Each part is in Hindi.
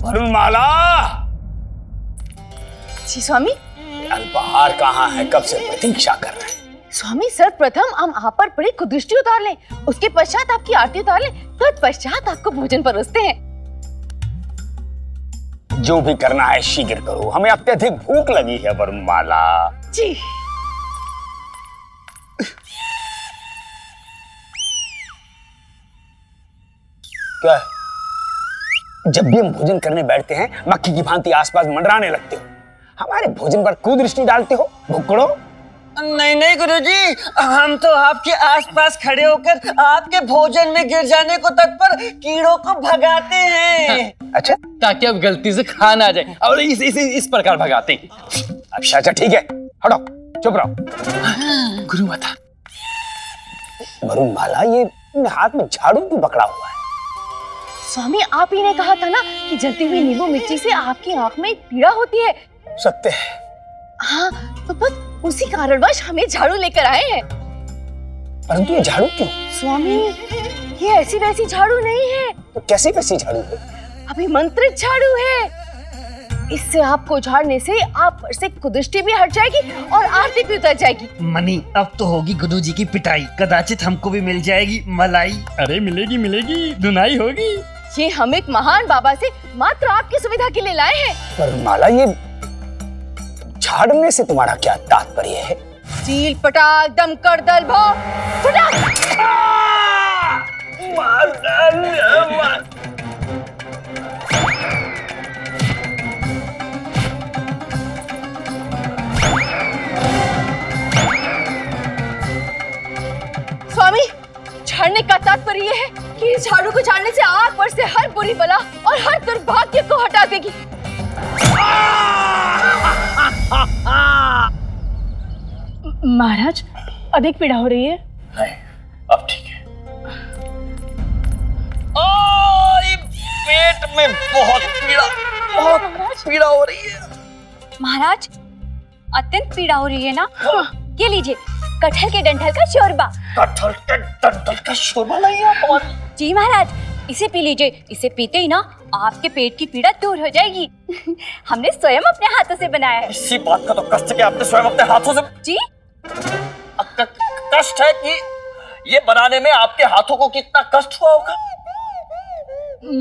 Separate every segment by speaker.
Speaker 1: वरुणमाला।
Speaker 2: जी स्वामी।
Speaker 1: अल्पाहार कहाँ है? कब से प्रतीक्षा कर रहे हैं।
Speaker 2: स्वामी सर्वप्रथम हम आप पर पड़ी कुदृष्टि उतार लें, उसके पश्चात आपकी आरती उतार लें, तत्पश्चात आपको भोजन परोसते हैं।
Speaker 1: जो भी करना है शीघ्र करो, हमें अत्यधिक भूख लगी है वरुणमाला।
Speaker 2: जी।
Speaker 1: क्या है? जब भी हम भोजन करने बैठते हैं मक्खी की भांति आसपास मंडराने लगते हो, हमारे भोजन पर कुदृष्टि डालते हो। भुक्कड़ो।
Speaker 3: नहीं नहीं गुरुजी, हम तो आपके आसपास खड़े होकर आपके भोजन में गिर जाने को तत्पर कीड़ों को भगाते हैं।
Speaker 1: अच्छा,
Speaker 4: ताकि अब गलती से खा ना जाए और इस प्रकार भगाते हैं।
Speaker 1: अच्छा ठीक है, हटो, चुप रहो।
Speaker 4: गुरु माता।
Speaker 1: वरुणमाला, ये हाथ में झाड़ू क्यों पकड़ा हुआ है?
Speaker 2: स्वामी, आप ही ने कहा था ना कि जलती हुई नींबू मिर्ची से आपकी आंख में पीड़ा होती है।
Speaker 1: सत्य है।
Speaker 2: हाँ, तो बस उसी कारणवश हमें झाड़ू लेकर आए हैं।
Speaker 1: परंतु ये झाड़ू क्यों?
Speaker 2: स्वामी, ये ऐसी वैसी झाड़ू नहीं है।
Speaker 1: तो कैसी वैसी झाड़ू है?
Speaker 2: अभिमंत्रित झाड़ू है। इससे आपको झाड़ने से आप पर से कुदृष्टि भी हट जाएगी और आरती भी उतर जाएगी।
Speaker 3: मनी, अब तो होगी गुरुजी की पिटाई, कदाचित हमको भी मिल जाएगी मलाई।
Speaker 4: अरे मिलेगी मिलेगी, धुनाई होगी।
Speaker 2: ये हम एक महान बाबा से मात्र आपकी सुविधा के लिए लाए हैं।
Speaker 1: वरुणमाला, ये झाड़ने से तुम्हारा क्या तात्पर्य है?
Speaker 2: चील पटाख दमकड़ दल भो फटाक। स्वामी, झाड़ने का तात्पर्य यह है कि इस झाड़ू को झाड़ने से आप पर से हर बुरी बला और हर दुर्भाग्य को हटा देगी।
Speaker 5: महाराज, अधिक पीड़ा हो रही है?
Speaker 4: नहीं, अब ठीक है।
Speaker 3: पेट में बहुत पीड़ा हो रही है।
Speaker 6: महाराज, अत्यंत पीड़ा हो रही है ना? ये लीजिए, कटहल के डंठल का शोरबा।
Speaker 3: कटहल के डंठल का शोरबा नहीं है?
Speaker 6: जी महाराज, इसे पी लीजिए। इसे पीते ही ना आपके पेट की पीड़ा दूर हो जाएगी। हमने स्वयं अपने हाथों से बनाया है।
Speaker 3: इसी बात का तो कष्ट कि आपने स्वयं अपने हाथों से।
Speaker 6: जी,
Speaker 3: कष्ट है कि ये बनाने में आपके हाथों को कितना कष्ट हुआ होगा।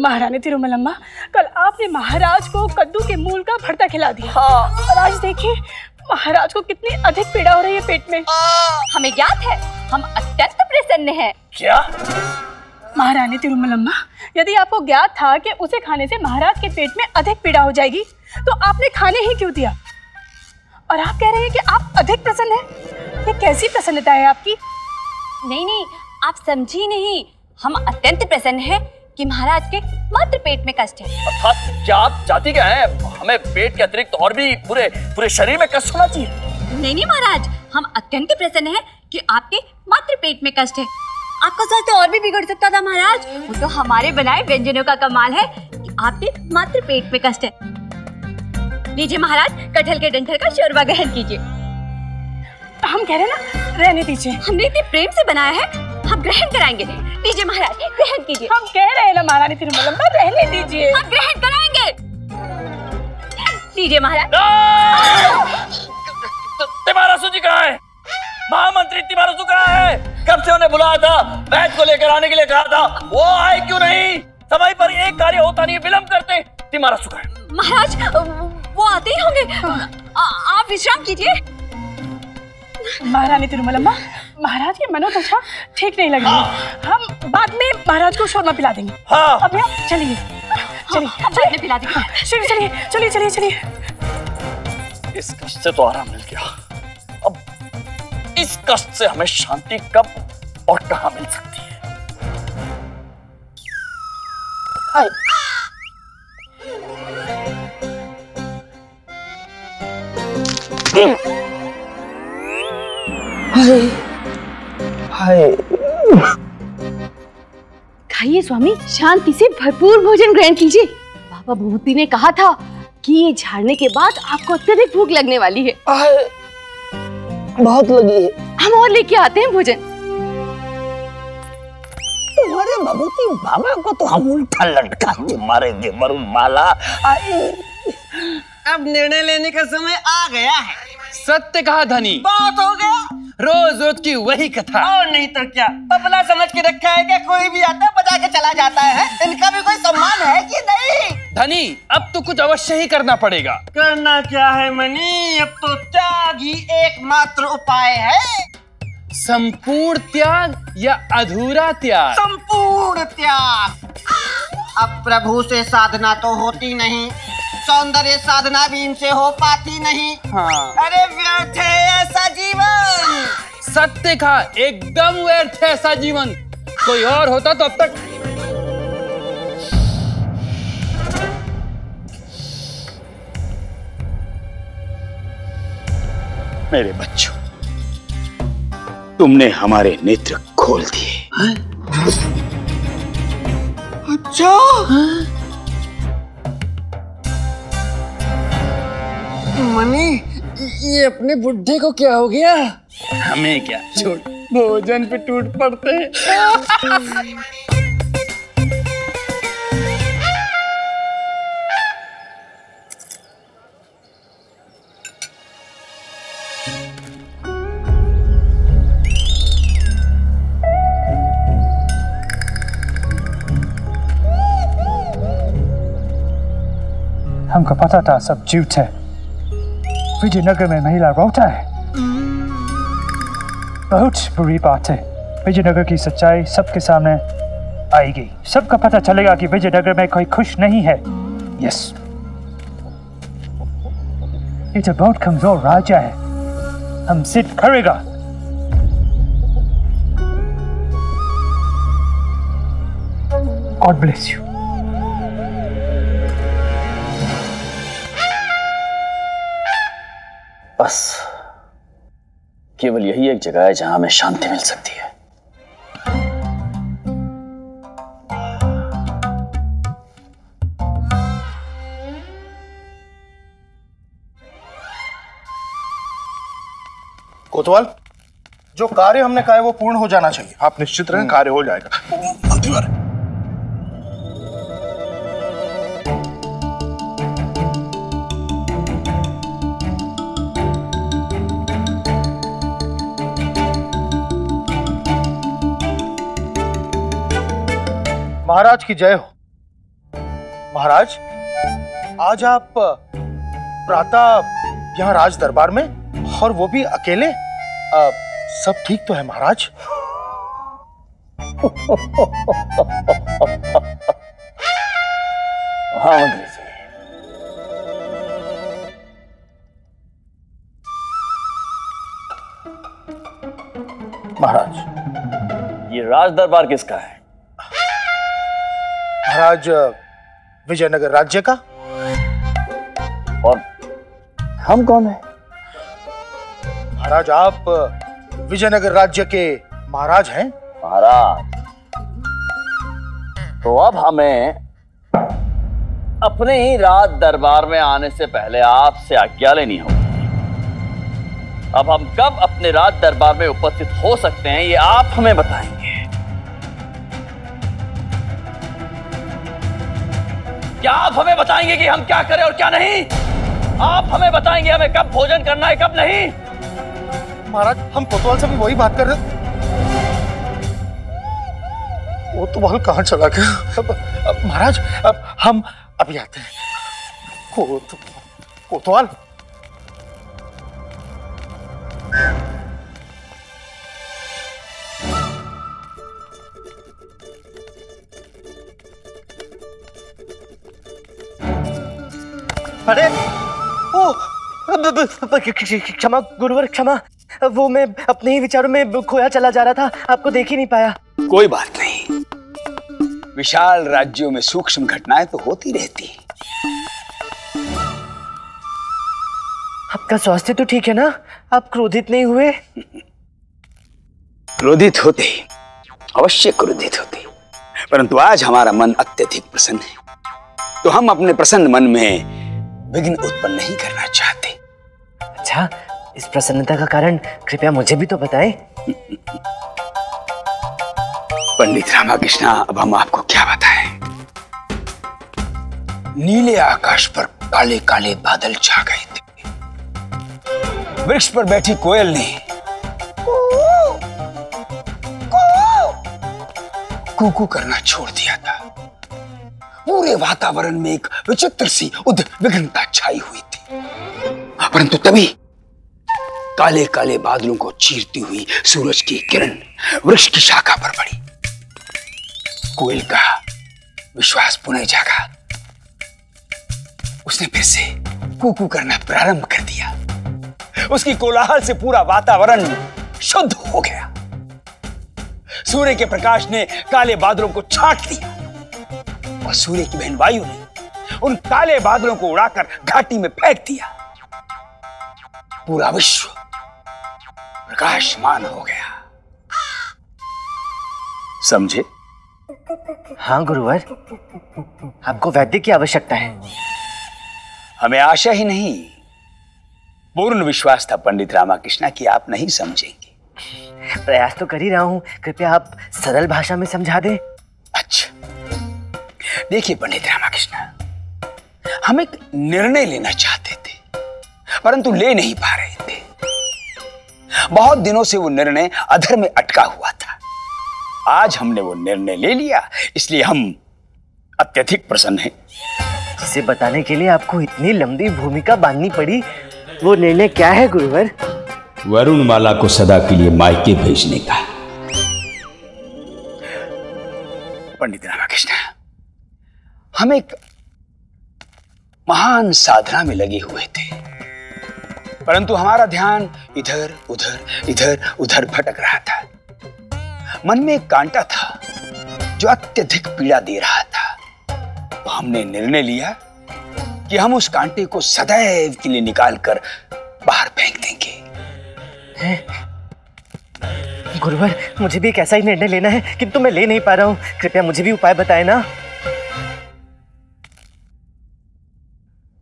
Speaker 5: महारानी तिरुमलम्मा, कल आपने महाराज को कद्दू के मूल का भरता खिला दिया।
Speaker 3: हाँ।
Speaker 5: और आज देखिए महाराज को कितनी अधिक पीड़ा हो रही है पेट में।
Speaker 6: हमें ज्ञात है, हम अत्यंत प्रसन्न हैं।
Speaker 3: क्या?
Speaker 5: महारानी तिरुमलम्मा, यदि आपको ज्ञात था कि उसे खाने से महाराज के पेट में अधिक पीड़ा हो जाएगी, तो आपने खाने ही क्यों दिया? और आप कह रहे हैं कि आप अधिक प्रसन्न हैं। ये कैसी प्रसन्नता है आपकी?
Speaker 6: नहीं, आप समझी नहीं। हम अत्यंत प्रसन्न हैं कि महाराज के मात्र पेट में कष्ट है।
Speaker 3: अर्थात क्या आप चाहती क्या है? हमें पेट के अतिरिक्त और भी पूरे शरीर में कष्ट होना चाहिए?
Speaker 6: नहीं महाराज, हम अत्यंत प्रसन्न हैं कि आपके मात्र पेट में कष्ट है। आपका स्वास्थ्य और भी बिगड़ सकता था महाराज। वो तो हमारे बनाए व्यंजनों का कमाल है कि आपके मात्र पेट में कष्ट है। लीजिए महाराज, कटहल के डंठल का शोरबा ग्रहण कीजिए।
Speaker 5: हम कह रहे हैं ना, रहने दीजिए।
Speaker 6: हमने इतने प्रेम से बनाया है, हम ग्रहण कराएंगे। लीजिए महाराज, ग्रहण कीजिए।
Speaker 5: हम कह रहे हैं ना महारानी तिरुमलम्मा, रहने दीजिए।
Speaker 6: हम ग्रहण कराएंगे। लीजिए महाराज।
Speaker 3: तिमारसु जी कहाँ है? महामंत्री तिमारसु कहाँ है? कब से उन्हें बुलाया था, वैद्य को लेकर आने के लिए कहा था, वो आए क्यों नहीं? समय पर एक कार्य होता नहीं, विलंब करते। तिमारसु कहाँ है?
Speaker 6: महाराज, वो आते ही होंगे। आप विश्राम कीजिए।
Speaker 5: महारानी तिरुमलम्मा, महाराज की मनोदशा ठीक नहीं लग रही। हम बाद में महाराज को शोरमा पिला देंगे।
Speaker 3: हाँ।
Speaker 5: अभी आप चलिए,
Speaker 6: बाद में पिला देंगे।
Speaker 5: चलिए।
Speaker 3: इस कष्ट से तो आराम मिल गया, अब इस कष्ट से हमें शांति कब और कहां मिल सकती है?
Speaker 1: हाय। हाय।
Speaker 2: खाइए स्वामी, शांति से भरपूर भोजन ग्रहण कीजिए। बाबा भूति ने कहा था कि ये झाड़ने के बाद आपको अत्यधिक भूख लगने वाली है।
Speaker 1: बहुत लगी है।
Speaker 2: हम और लेके आते हैं भोजन।
Speaker 1: तुम्हारे भभूति बाबा को तो हम उल्टा लटका के मारेंगे वरुणमाला।
Speaker 7: अब निर्णय लेने का समय आ गया है।
Speaker 4: सत्य कहा धनी,
Speaker 7: बहुत हो गया।
Speaker 4: रोज रोज की वही कथा।
Speaker 7: और नहीं तो क्या, पपला समझ के रखा है क्या? कोई भी आता है बजा के चला जाता है। इनका भी कोई सम्मान है कि नहीं?
Speaker 4: धनी, अब तो कुछ अवश्य ही करना पड़ेगा।
Speaker 7: करना क्या है मनी? अब तो त्याग ही एकमात्र उपाय है।
Speaker 4: संपूर्ण त्याग या अधूरा त्याग?
Speaker 7: संपूर्ण त्याग। अब प्रभु से साधना तो होती नहीं, सौंदर्य साधना भी इनसे हो पाती नहीं।
Speaker 4: हाँ।
Speaker 7: अरे व्यर्थ है ऐसा जीवन।
Speaker 4: सत्य कहा, एकदम व्यर्थ है ऐसा जीवन। कोई और होता तो अब तक।
Speaker 1: मेरे बच्चों, तुमने हमारे नेत्र खोल दिए।
Speaker 7: अच्छा। मनी, ये अपने बुड्ढे को क्या हो गया?
Speaker 4: हमें क्या, छोड़, भोजन पे टूट पड़ते हैं।
Speaker 8: हमको पता था सब झूठ है। विजयनगर में महिला रोता है, बहुत बुरी बात है। विजयनगर की सच्चाई सबके सामने आएगी। सबको पता चलेगा कि विजयनगर में कोई खुश नहीं है। यस, ये तो बहुत कमजोर राजा है, हम सिद्ध करेगा। God bless you.
Speaker 3: बस केवल यही एक जगह है जहां हमें शांति मिल सकती है।
Speaker 9: कोतवाल, जो कार्य हमने कहा है वो पूर्ण हो जाना चाहिए। आप निश्चित रहें, कार्य हो जाएगा। महाराज की जय हो। महाराज, आज आप प्रातः यहाँ राज दरबार में, और वो भी अकेले। सब ठीक तो है महाराज?
Speaker 3: हाँ मंत्री जी।
Speaker 9: महाराज,
Speaker 3: ये राज दरबार किसका है?
Speaker 9: महाराज, विजयनगर राज्य का।
Speaker 3: और हम कौन है?
Speaker 9: महाराज, आप विजयनगर राज्य के महाराज हैं।
Speaker 3: महाराज, तो अब हमें अपने ही राज दरबार में आने से पहले आपसे आज्ञा लेनी होगी। अब हम कब अपने राज दरबार में उपस्थित हो सकते हैं, ये आप हमें बताएंगे। क्या आप हमें बताएंगे कि हम क्या करें और क्या नहीं? आप हमें बताएंगे हमें कब भोजन करना है, कब नहीं?
Speaker 9: महाराज, हम कोतवाल से भी वही बात कर रहे। वो तो वहां कहां चला गया? अब महाराज, अब हम अभी आते हैं। कोतवाल,
Speaker 7: अरे ओ, क्षमा गुरुवर, क्षमा। वो मैं अपने ही विचारों में खोया चला जा रहा था, आपको देख ही नहीं पाया।
Speaker 1: कोई बात नहीं, विशाल राज्यों में सूक्ष्म घटनाएं तो होती रहती हैं।
Speaker 7: आपका स्वास्थ्य तो ठीक है ना? आप क्रोधित नहीं हुए?
Speaker 1: क्रोधित होते, अवश्य क्रोधित होते, परंतु आज हमारा मन अत्यधिक प्रसन्न है, तो हम अपने प्रसन्न मन में विघ्न उत्पन्न नहीं करना चाहते।
Speaker 7: अच्छा, इस प्रसन्नता का कारण कृपया मुझे भी तो बताएं।
Speaker 1: पंडित रामाकृष्णा, अब हम आपको क्या बताएं? नीले आकाश पर काले काले बादल छा गए थे। वृक्ष पर बैठी कोयल ने कूकू करना छोड़ दिया था। पूरे वातावरण में एक विचित्र सी उद्विग्नता छाई हुई थी। परंतु तभी काले काले बादलों को चीरती हुई सूरज की किरण वृक्ष की शाखा पर पड़ी। कोयल का विश्वास पुनः जागा। उसने फिर से कूकू करना प्रारंभ कर दिया। उसकी कोलाहल से पूरा वातावरण शुद्ध हो गया। सूर्य के प्रकाश ने काले बादलों को छाट लिया और सूर्य की बहन वायु ने उन काले बादलों को उड़ाकर घाटी में फेंक दिया। पूरा विश्व प्रकाशमान हो गया। समझे?
Speaker 10: हाँ गुरुवर, आपको वैद्य की आवश्यकता है।
Speaker 1: हमें आशा ही नहीं, पूर्ण विश्वास था पंडित रामाकृष्णा कि आप नहीं समझेंगे।
Speaker 10: प्रयास तो कर ही रहा हूं, कृपया आप सरल भाषा में समझा दें।
Speaker 1: अच्छा, देखिए पंडित रामाकृष्णा, हम एक निर्णय लेना चाहते थे परंतु ले नहीं पा रहे थे। बहुत दिनों से वो निर्णय अधर में अटका हुआ था। आज हमने वो निर्णय ले लिया, इसलिए हम अत्यधिक प्रसन्न हैं।
Speaker 10: जिसे बताने के लिए आपको इतनी लंबी भूमिका बांधनी पड़ी, वो निर्णय क्या है गुरुवर?
Speaker 1: वरुणमाला को सदा के लिए मायके भेजने का। पंडित रामाकृष्ण, हम एक महान साधना में लगे हुए थे, परंतु हमारा ध्यान इधर उधर भटक रहा था। मन में एक कांटा था जो अत्यधिक पीड़ा दे रहा था। तो हमने निर्णय लिया कि हम उस कांटे को सदैव के लिए निकालकर बाहर फेंक देंगे।
Speaker 10: गुरुवर, मुझे भी एक ऐसा ही निर्णय लेना है, किंतु मैं ले नहीं पा रहा हूं। कृपया मुझे भी उपाय बताएं ना।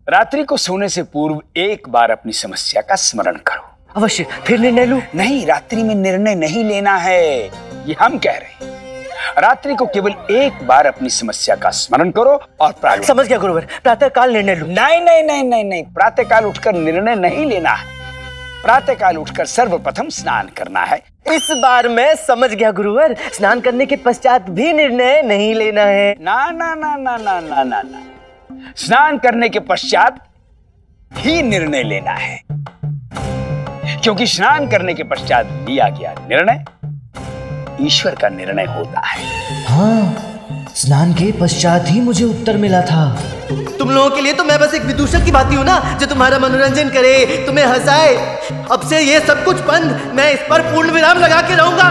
Speaker 1: रात्रि को सोने से पूर्व एक बार अपनी समस्या का स्मरण करो।
Speaker 10: अवश्य, फिर निर्णय लूं?
Speaker 1: नहीं, रात्रि में निर्णय नहीं लेना है, ये हम कह रहे हैं। रात्रि को केवल एक बार अपनी समस्या का स्मरण करो और प्रारंभ।
Speaker 10: समझ गया गुरुवर, प्रातः काल निर्णय लूं।
Speaker 1: नहीं, प्रातः काल उठकर निर्णय नहीं लेना है। प्रातः काल उठकर सर्वप्रथम स्नान करना है।
Speaker 10: इस बार मैं समझ गया गुरुवर, स्नान करने के पश्चात भी निर्णय नहीं लेना है।
Speaker 1: ना, स्नान करने के पश्चात ही निर्णय लेना है, क्योंकि स्नान करने के पश्चात लिया गया निर्णय ईश्वर का निर्णय होता है।
Speaker 10: हाँ, स्नान के पश्चात ही मुझे उत्तर मिला था। तुम लोगों के लिए तो मैं बस एक विदूषक की भांति हूँ ना, जो तुम्हारा मनोरंजन करे, तुम्हें हंसाए। अब से ये सब कुछ बंद, मैं इस पर पूर्ण विराम लगा के रहूंगा।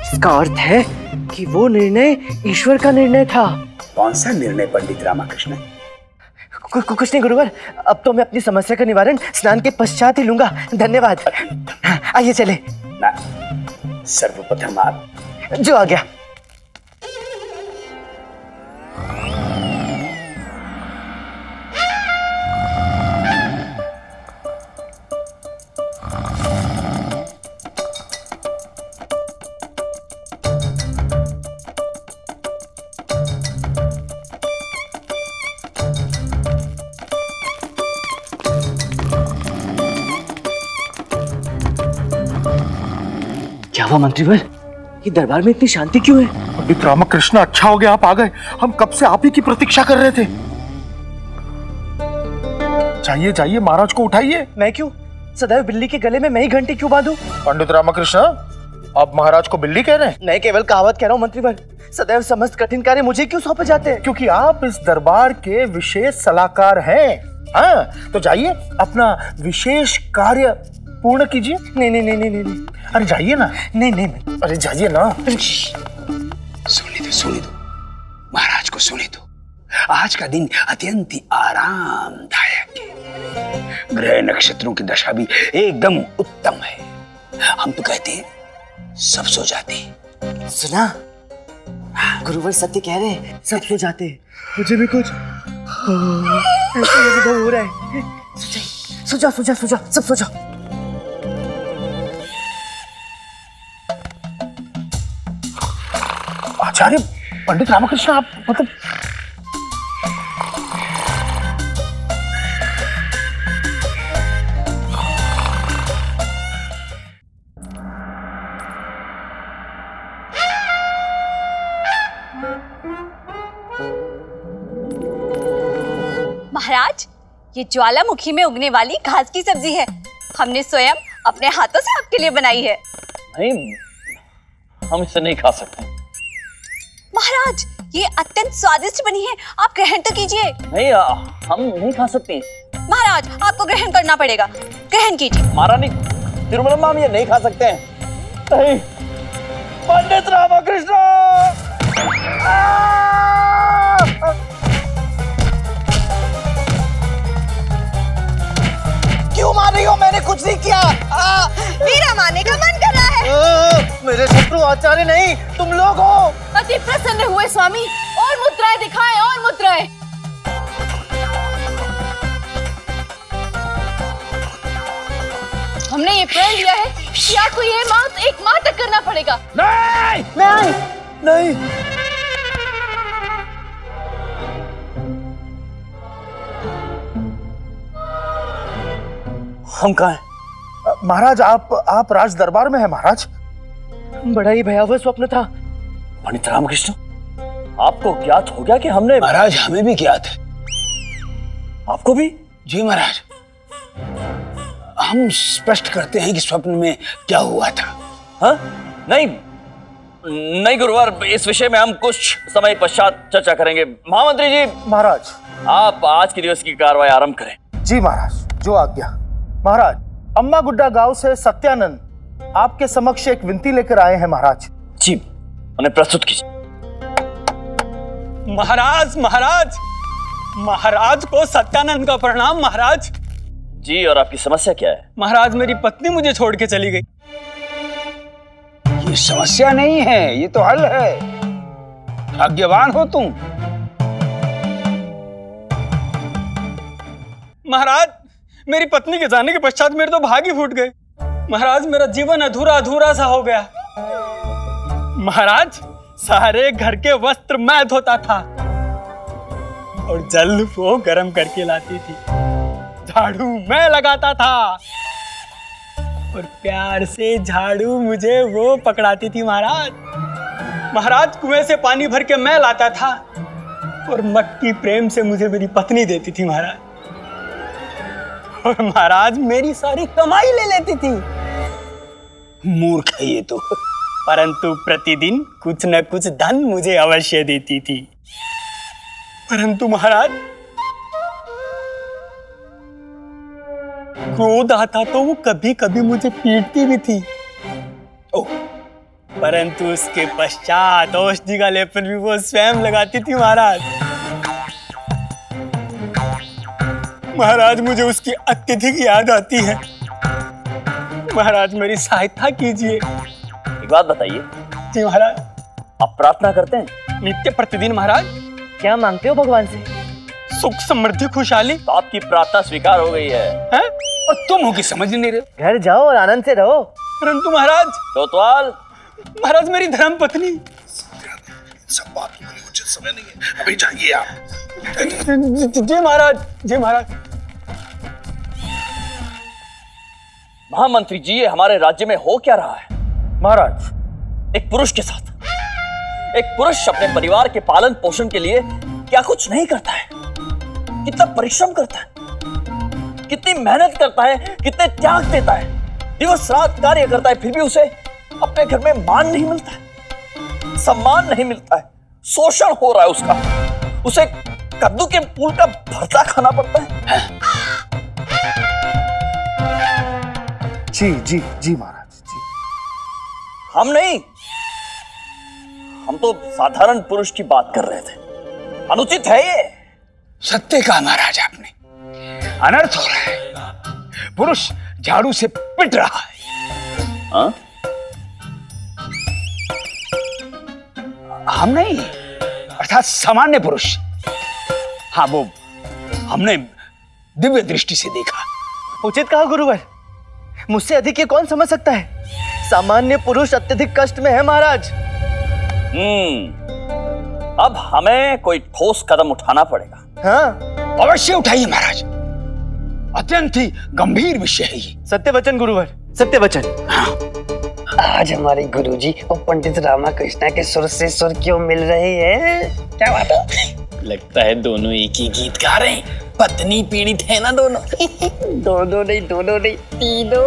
Speaker 10: इसका अर्थ है कि वो निर्णय ईश्वर का निर्णय था।
Speaker 1: कौन सा निर्णय पंडित रामाकृष्ण?
Speaker 10: कुछ नहीं गुरुवर, अब तो मैं अपनी समस्या का निवारण स्नान के पश्चात ही लूंगा। धन्यवाद। आइए चले।
Speaker 1: ना, सर्वप्रथम आप।
Speaker 10: जो आ गया। क्या हुआ मंत्रीवर, ये दरबार में इतनी शांति क्यों है?
Speaker 9: पंडित रामकृष्ण, अच्छा हो गया आप आ गए। हम कब से आप ही की प्रतीक्षा कर रहे थे। जाइए, महाराज को उठाइए।
Speaker 10: मैं क्यों? सदैव बिल्ली के गले में मैं ही घंटी क्यों बांधूं?
Speaker 9: पंडित रामकृष्ण, आप महाराज को बिल्ली कह रहे हैं?
Speaker 10: नहीं, केवल कहावत कह रहा हूँ मंत्रीवर। सदैव समस्त कठिन कार्य मुझे क्यों सौंपे जाते हैं?
Speaker 9: क्योंकि आप इस दरबार के विशेष सलाहकार हैं। हाँ, तो जाइए, अपना विशेष कार्य पूर्ण कीजिए।
Speaker 10: नहीं।
Speaker 9: अरे जाइए ना।
Speaker 10: नहीं।
Speaker 9: अरे जाइए ना।
Speaker 1: सोने दो, महाराज को सोने दो। आज का दिन अत्यंत ही आरामदायक है। ग्रह नक्षत्रों की दशा भी एकदम उत्तम है। हम तो कहते हैं सब सो जाते हैं।
Speaker 10: सुना, गुरुवर सत्य कह रहे हैं, सब सो जाते हैं। मुझे भी कुछ ऐसा अनुभव हो रहा है। सो जा, सब सो जाओ।
Speaker 9: आचार्य पंडित रामकृष्ण, आप मतलब
Speaker 6: महाराज, ये ज्वालामुखी में उगने वाली घास की सब्जी है। हमने स्वयं अपने हाथों से आपके लिए बनाई है।
Speaker 3: नहीं, हम इसे नहीं खा सकते।
Speaker 6: महाराज, ये अत्यंत स्वादिष्ट बनी है, आप ग्रहण तो कीजिए।
Speaker 3: नहीं, हम नहीं खा सकते।
Speaker 6: महाराज, आपको ग्रहण करना पड़ेगा, ग्रहण कीजिए।
Speaker 3: महारानी तिरुमलम्मा, हम ये नहीं खा सकते हैं। नहीं, पंडित रामकृष्ण!
Speaker 10: क्यों मार रही हो? मैंने कुछ नहीं किया।
Speaker 6: मेरा मारने का मन कर रहा है।
Speaker 10: मेरे शत्रु आचार्य नहीं, तुम लोग हो।
Speaker 2: अति प्रसन्न हुए स्वामी, और मुद्राएं दिखाएं, और मुद्राएं। हमने ये प्रण लिया है कि आपको ये एक माह तक करना पड़ेगा।
Speaker 3: नहीं,
Speaker 10: नहीं, नहीं।
Speaker 3: हम कहाँ हैं?
Speaker 9: महाराज, आप राज दरबार में हैं महाराज।
Speaker 10: बड़ा ही भयावह स्वप्न था।
Speaker 3: पंडित रामकृष्ण, आपको ज्ञात हो गया कि हमने?
Speaker 1: महाराज, हमें भी ज्ञात है।
Speaker 3: आपको भी?
Speaker 1: जी महाराज, हम स्पष्ट करते हैं कि स्वप्न में क्या हुआ था।
Speaker 3: हाँ? नहीं नहीं गुरुवर, इस विषय में हम कुछ समय पश्चात चर्चा करेंगे। महामंत्री जी,
Speaker 9: महाराज,
Speaker 3: आप आज के दिवस की कार्रवाई आरंभ करें।
Speaker 9: जी महाराज, जो आज्ञा। महाराज, अम्मा गुड्डा गांव से सत्यानंद आपके समक्ष एक विनती लेकर आए हैं महाराज।
Speaker 3: जी, उन्हें प्रस्तुत कीजिए।
Speaker 11: महाराज, महाराज, महाराज को सत्यानंद का प्रणाम। महाराज
Speaker 3: जी, और आपकी समस्या क्या है?
Speaker 11: महाराज, मेरी पत्नी मुझे छोड़ के चली गई।
Speaker 1: ये समस्या नहीं है, ये तो हल है। भाग्यवान हो तुम।
Speaker 11: महाराज, मेरी पत्नी के जाने के पश्चात मेरे तो भाग ही फूट गए। महाराज, मेरा जीवन अधूरा अधूरा सा हो गया। महाराज, सारे घर के वस्त्र मैं धोता था और जल वो गर्म करके लाती थी, झाड़ू मैं लगाता था और प्यार से झाड़ू मुझे वो पकड़ाती थी। महाराज, कुएं से पानी भर के मैं लाता था और मटकी प्रेम से मुझे मेरी पत्नी देती थी महाराज। और महाराज, मेरी सारी कमाई ले लेती थी।
Speaker 1: मूर्ख है ये तो।
Speaker 11: परंतु प्रतिदिन कुछ न कुछ धन मुझे अवश्य देती थी। परंतु महाराज, क्रोध आता तो वो कभी कभी मुझे पीटती भी थी। परंतु उसके पश्चात औषधि का लेपन भी वो स्वयं लगाती थी। महाराज, मुझे उसकी अत्यधिक याद आती है। महाराज, मेरी सहायता कीजिए।
Speaker 3: एक बात बताइए।
Speaker 11: जी महाराज।
Speaker 3: आप प्रार्थना करते हैं?
Speaker 11: नित्य प्रतिदिन। महाराज,
Speaker 10: क्या मांगते हो भगवान से?
Speaker 11: सुख, समृद्धि, खुशहाली।
Speaker 3: तो आपकी प्रार्थना स्वीकार हो गई है।
Speaker 1: और तुम हो कि समझ नहीं रहे।
Speaker 10: घर जाओ और आनंद से रहो।
Speaker 11: परंतु महाराज,
Speaker 3: कोतवाल।
Speaker 11: महाराज, मेरी धर्म पत्नी।
Speaker 9: सब बात के लिए उचित समय नहीं है, अभी जाइए आप।
Speaker 11: जी महाराज, जी महाराज।
Speaker 3: महामंत्री जी, ये हमारे राज्य में हो क्या रहा है?
Speaker 9: महाराज,
Speaker 3: एक पुरुष के साथ एक पुरुष अपने परिवार के पालन पोषण के लिए क्या कुछ नहीं करता है? कितना परिश्रम करता है, कितनी मेहनत करता है, कितने त्याग देता है, दिवस रात कार्य करता है, फिर भी उसे अपने घर में मान नहीं मिलता है, सम्मान नहीं मिलता है, शोषण हो रहा है उसका। उसे कद्दू के फूल का भरता खाना पड़ता है।
Speaker 9: जी जी जी महाराज जी।
Speaker 3: हम नहीं, हम तो साधारण पुरुष की बात कर रहे थे। अनुचित है ये।
Speaker 1: सत्य कहा महाराज आपने। अनर्थ हो रहा है। पुरुष झाड़ू से पिट रहा है।
Speaker 3: हाँ?
Speaker 1: हम नहीं, अर्थात सामान्य पुरुष। हाँ, वो हमने दिव्य दृष्टि से देखा।
Speaker 10: उचित कहा गुरुवर, मुझसे अधिक ये कौन समझ सकता है? सामान्य पुरुष अत्यधिक कष्ट में है महाराज।
Speaker 3: अब हमें कोई ठोस कदम उठाना पड़ेगा।
Speaker 9: हाँ
Speaker 1: अवश्य उठाइए महाराज, अत्यंत ही गंभीर विषय है ये।
Speaker 10: सत्य वचन गुरुवर, सत्य वचन।
Speaker 7: आज हमारे गुरुजी और पंडित रामाकृष्णा के सुर से सुर क्यों मिल रहे हैं? क्या बात है?
Speaker 4: लगता है दोनों एक ही गीत गा रहे हैं। पत्नी पीड़ित है ना दोनों।
Speaker 7: दोनों नहीं तीनों।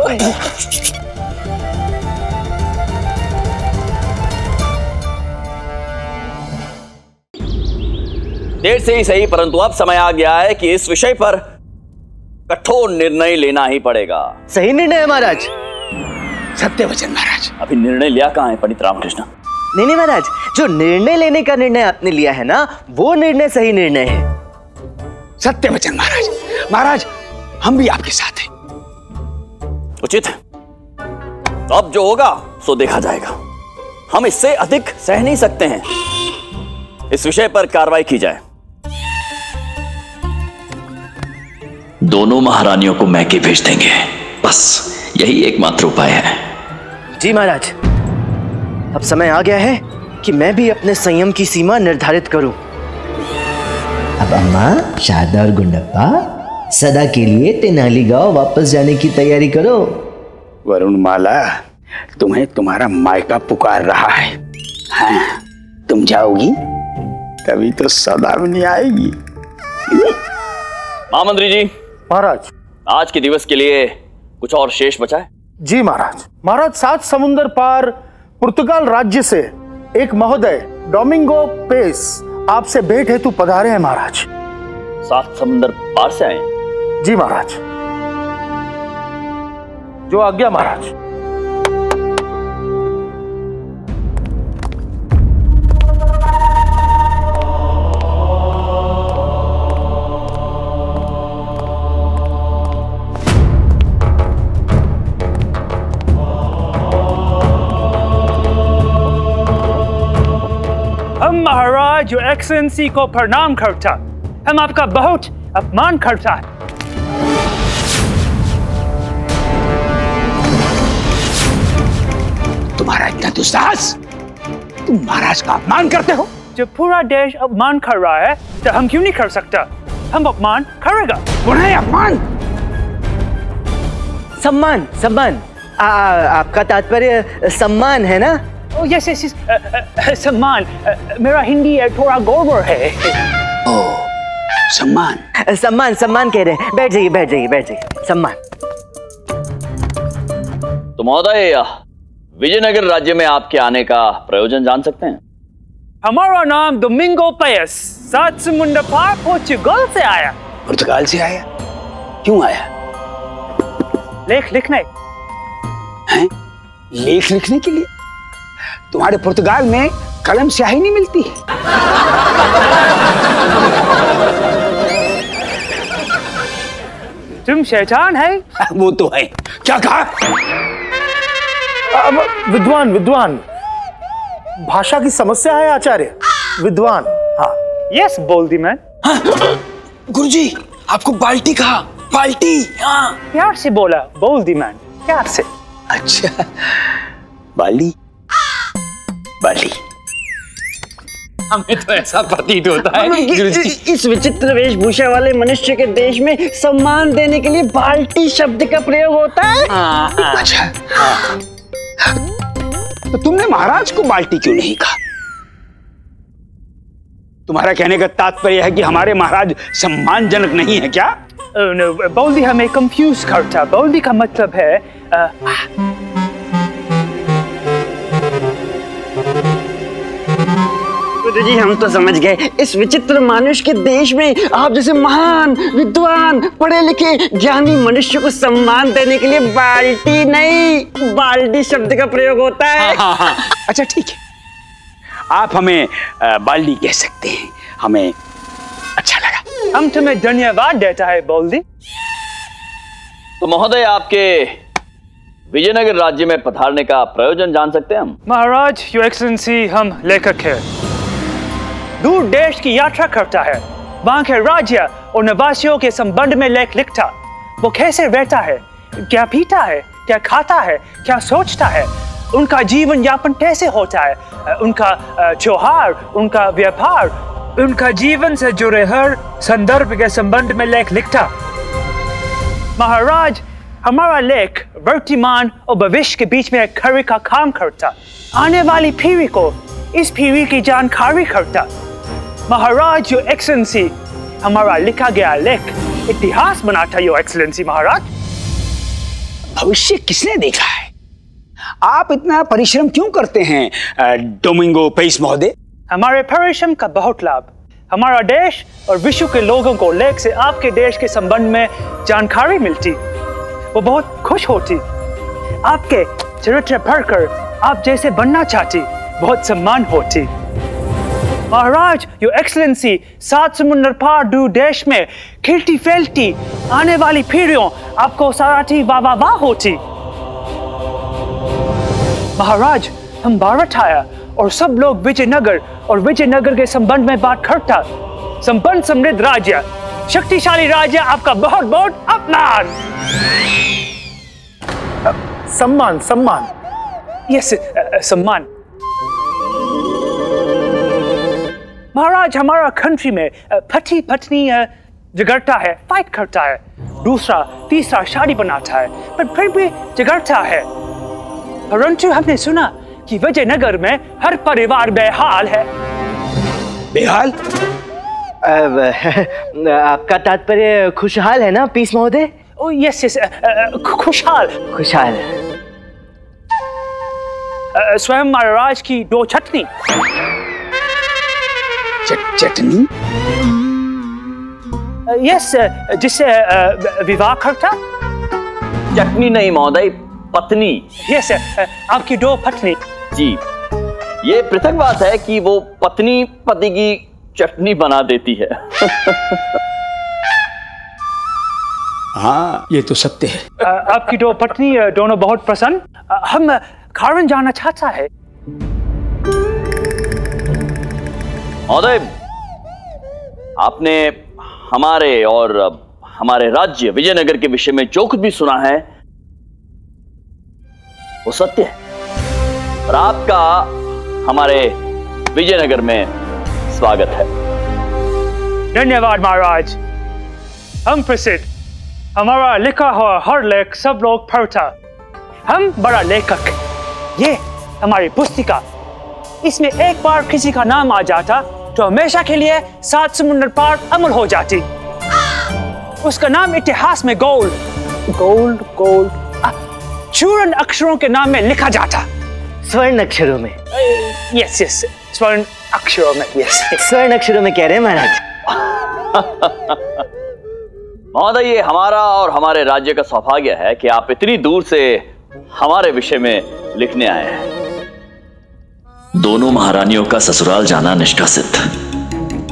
Speaker 3: देर से ही सही, परंतु अब समय आ गया है कि इस विषय पर कठोर निर्णय लेना ही पड़ेगा।
Speaker 10: सही निर्णय है महाराज।
Speaker 1: सत्य वचन महाराज।
Speaker 3: अभी निर्णय लिया कहाँ है पंडित रामकृष्ण?
Speaker 10: नहीं महाराज, जो निर्णय लेने का निर्णय आपने लिया है ना, वो निर्णय सही निर्णय है।
Speaker 1: सत्य वचन महाराज। महाराज हम भी आपके साथ हैं।
Speaker 3: उचित है। तो अब जो होगा सो देखा जाएगा। हम इससे अधिक सह नहीं सकते हैं। इस विषय पर कार्रवाई की जाए।
Speaker 12: दोनों महारानियों को मैके भेज देंगे, बस यही एकमात्र उपाय है।
Speaker 10: जी महाराज, अब समय आ गया है कि मैं भी अपने संयम की सीमा निर्धारित करूं।
Speaker 13: अब अम्मा, शारदा और गुंडप्पा सदा के लिए तेनाली गांव वापस जाने की तैयारी करो।
Speaker 1: वरुणमाला, तुम्हें तुम्हारा मायका पुकार रहा है। हाँ, तुम जाओगी कभी तो सदा में नहीं आएगी।
Speaker 3: महामंत्री जी।
Speaker 9: महाराज,
Speaker 3: आज के दिवस के लिए कुछ और शेष बचा है?
Speaker 9: जी महाराज। महाराज, 7 समुंदर पार पुर्तगाल राज्य से एक महोदय डोमिंगो पेस आपसे भेंट हेतु पधारे हैं महाराज।
Speaker 3: 7 समुंदर पार से आए?
Speaker 9: जी महाराज। जो आज्ञा महाराज।
Speaker 8: महाराज, जो एक्सेलेंसी को प्रणाम करता, हम आपका बहुत अपमान करता है।
Speaker 1: तुम्हारा इतना दुस्साहस, तुम महाराज का अपमान करते हो?
Speaker 8: जब पूरा देश अपमान कर रहा है तो हम क्यों नहीं कर सकता? हम अपमान करेगा।
Speaker 1: पुनः अपमान?
Speaker 10: सम्मान, सम्मान। आपका तात्पर्य सम्मान है ना?
Speaker 8: यस यस, सम्मान। मेरा हिंदी थोड़ा गड़बड़ है।
Speaker 1: सम्मान
Speaker 10: सम्मान सम्मान कह रहे हैं। बैठ जाइए बैठ जाइए बैठ जाइए। सम्मान।
Speaker 3: तो महोदय, विजयनगर राज्य में आपके आने का प्रयोजन जान सकते हैं?
Speaker 8: हमारा नाम डोमिंगो पेस, 7 समुंदर पार पोर्चुगल से आया।
Speaker 1: पुर्तगाल से आया? क्यों आया?
Speaker 8: लेख लिखने।
Speaker 1: हैं? लेख लिखने के लिए? तुम्हारे पुर्तगाल में कलम स्याही नहीं मिलती है?
Speaker 8: तुम शैतान है?
Speaker 1: वो तो है। क्या कहा?
Speaker 9: विद्वान, विद्वान, भाषा की समस्या है आचार्य। विद्वान। हाँ।
Speaker 8: यस बोल्दी मैन।
Speaker 1: हाँ। गुरुजी, आपको बाल्टी कहा? बाल्टी? हाँ।
Speaker 8: प्यार से बोला बोल्दी मैन, प्यार से।
Speaker 1: अच्छा, बाल्टी बाल्टी।
Speaker 4: हमें तो ऐसा प्रतीत होता है
Speaker 7: इस विचित्र वेशभूषा वाले मनुष्य के देश में सम्मान देने के लिए बाल्टी शब्द का प्रयोग होता है।
Speaker 1: अच्छा, तो तुमने महाराज को बाल्टी क्यों नहीं कहा? तुम्हारा कहने का तात्पर्य है कि हमारे महाराज सम्मानजनक नहीं है क्या?
Speaker 8: बोल्दी हमें कंफ्यूज करता। बोल्दी का मतलब है
Speaker 7: गुरुजी, हम तो समझ गए। इस विचित्र मानुष के देश में आप जैसे महान विद्वान पढ़े लिखे ज्ञानी मनुष्य को सम्मान देने के लिए बाल्टी नहीं, बाल्टी शब्द का प्रयोग होता है।
Speaker 1: हाँ। अच्छा ठीक है, आप हमें बाल्टी कह सकते हैं, हमें अच्छा लगा।
Speaker 8: हम तुम्हें धन्यवाद देता है बोल्दी।
Speaker 3: तो महोदय, आपके विजयनगर राज्य में पधारने का प्रयोजन जान सकते हैं हम?
Speaker 8: महाराज, योर एक्सेलेंसी, हम लेखक है, दूर देश की यात्रा करता है, वहां के राज्य और निवासियों के संबंध में लेख लिखता। वो कैसे रहता है, क्या पीता है, क्या खाता है, क्या सोचता है, उनका जीवन यापन कैसे होता है, उनका त्योहार, उनका व्यापार, उनका जीवन से जुड़े हर संदर्भ के संबंध में लेख लिखता। महाराज, हमारा लेख वर्तमान और भविष्य के बीच में खड़ी का काम करता, आने वाली पीढ़ी को इस पीढ़ी की जानकारी करता। महाराज, योर एक्सेलेंसी, हमारा लिखा गया लेख इतिहास बनाता। योर एक्सेलेंसी महाराज।
Speaker 1: भविष्य किसने देखा है? आप इतना परिश्रम क्यों करते हैं डोमिंगो पेस महोदय?
Speaker 8: हमारे परिश्रम का बहुत लाभ हमारा देश और विश्व के लोगों को लेख से आपके देश के संबंध में जानकारी मिलती, वो बहुत खुश होती। आपके चरित्र पढ़कर आप जैसे बनना चाहती, बहुत सम्मान होती। महाराज, योर एक्सेलेंसी, 7 समुंदर पार दूर देश में खिलती फैलती आने वाली पीढ़ियों आपको सराहती वाह वाह वाह होती। महाराज, हम भारत आया और सब लोग विजयनगर और विजयनगर के संबंध में बात करता। संपन्न समृद्ध राज्य, शक्तिशाली राज्य, आपका बहुत बहुत अपमान।
Speaker 9: सम्मान सम्मान।
Speaker 8: यस, सम्मान। महाराज, हमारा कंट्री में पति पत्नी झगड़ता है, फाइट करता है, दूसरा तीसरा शादी बनाता है, पर फिर भी झगड़ता है। परंतु हमने सुना कि विजयनगर में हर परिवार बेहाल है।
Speaker 1: बेहाल?
Speaker 10: आपका तात्पर्य खुशहाल है ना पीस महोदय?
Speaker 8: यस यस, खुशहाल
Speaker 10: खुशहाल।
Speaker 8: स्वयं महाराज की 2 चटनी।
Speaker 1: चटनी?
Speaker 8: यस, जिससे विवाह करता।
Speaker 3: चटनी नहीं महोदय, पत्नी।
Speaker 8: यस, आपकी 2 पत्नी।
Speaker 3: जी, ये पृथक बात है कि वो पत्नी पति की चटनी बना देती है।
Speaker 1: हाँ, ये तो सत्य है।
Speaker 8: आपकी 2 पत्नी दोनों बहुत प्रसन्न। हम कारण जानना चाहता है।
Speaker 3: महोदय, आपने हमारे और हमारे राज्य विजयनगर के विषय में जो कुछ भी सुना है वो सत्य है, और आपका हमारे विजयनगर में स्वागत है।
Speaker 8: धन्यवाद महाराज। हम प्रसिद्ध, हमारा लिखा हुआ हर लेख सब लोग पढ़ता। हम बड़ा लेखक, ये हमारी पुस्तिका, इसमें एक बार किसी का नाम आ जाता तो हमेशा के लिए 7 समुंदर पार अमर हो जाती। उसका नाम इतिहास में गोल्ड गोल्ड गोल्ड चूर्ण अक्षरों के नाम में लिखा जाता।
Speaker 10: स्वर्ण अक्षरों में?
Speaker 8: यस यस, स्वर्ण अक्षरों में। यस,
Speaker 10: स्वर्ण अक्षरों में कह रहे हैं महाराज।
Speaker 3: महोदय, ये हमारा और हमारे राज्य का सौभाग्य है कि आप इतनी दूर से हमारे विषय में लिखने आए हैं।
Speaker 12: दोनों महारानियों का ससुराल जाना निष्कासित,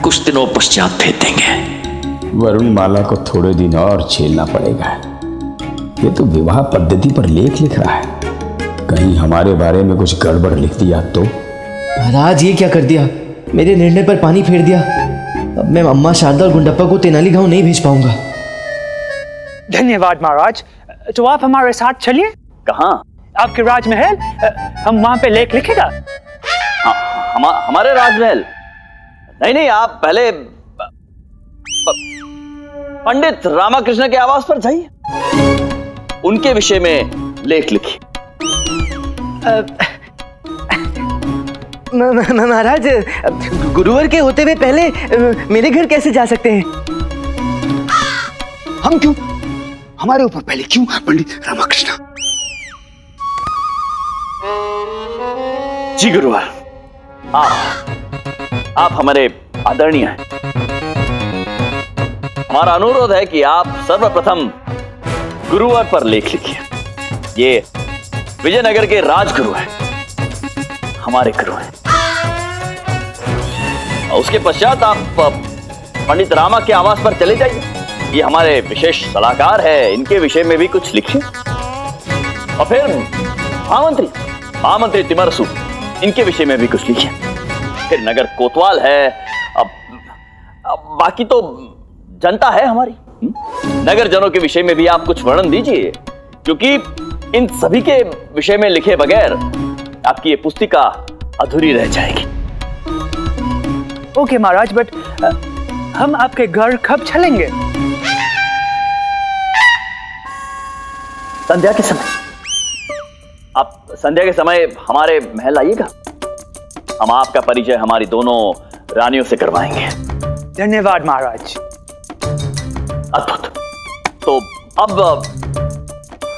Speaker 12: कुछ दिनों पश्चात भेज देंगे।
Speaker 1: वरुणमाला को थोड़े दिन और झेलना पड़ेगा। ये तो विवाह पद्धति पर लेख लिख रहा है, कहीं हमारे बारे में कुछ गड़बड़ लिख दिया तो।
Speaker 13: महाराज, ये क्या कर दिया? मेरे निर्णय पर पानी फेर दिया। अब मैं अम्मा शारदा और गुंडप्पा को तेनाली गांव नहीं भेज पाऊंगा।
Speaker 8: धन्यवाद महाराज। तो आप हमारे साथ चलिए।
Speaker 3: कहाँ?
Speaker 8: आपके राजमहल, हम वहां पे लेख लिखेगा।
Speaker 3: हमारे राजमहल? नहीं नहीं, आप पहले पंडित रामाकृष्ण के आवास पर जाइए, उनके विषय में लेख लिखिए।
Speaker 10: महाराज, गुरुवर के होते हुए पहले मेरे घर कैसे जा सकते हैं?
Speaker 1: हम क्यों? हमारे ऊपर पहले क्यों पंडित रामाकृष्ण?
Speaker 3: जी गुरुवर, आप हमारे आदरणीय हैं। हमारा अनुरोध है कि आप सर्वप्रथम गुरुवर पर लेख लिखिए। ये विजयनगर के राजगुरु हैं, हमारे गुरु हैं। और उसके पश्चात आप पंडित रामा के आवास पर चले जाइए, ये हमारे विशेष सलाहकार है, इनके विषय में भी कुछ लिखिए। और फिर महामंत्री तिमरसु, इनके विषय में भी कुछ लिखिए। फिर नगर कोतवाल है, अब बाकी तो जनता है हमारी। नगर जनों के विषय में भी आप कुछ वर्णन दीजिए, क्योंकि इन सभी के विषय में लिखे बगैर
Speaker 12: आपकी ये पुस्तिका अधूरी रह जाएगी।
Speaker 8: ओके महाराज, बट हम आपके घर कब चलेंगे?
Speaker 12: संध्या के समय। आप संध्या के समय हमारे महल आइएगा, हम आपका परिचय हमारी दोनों रानियों से करवाएंगे।
Speaker 8: धन्यवाद महाराज।
Speaker 12: अद्भुत। तो अब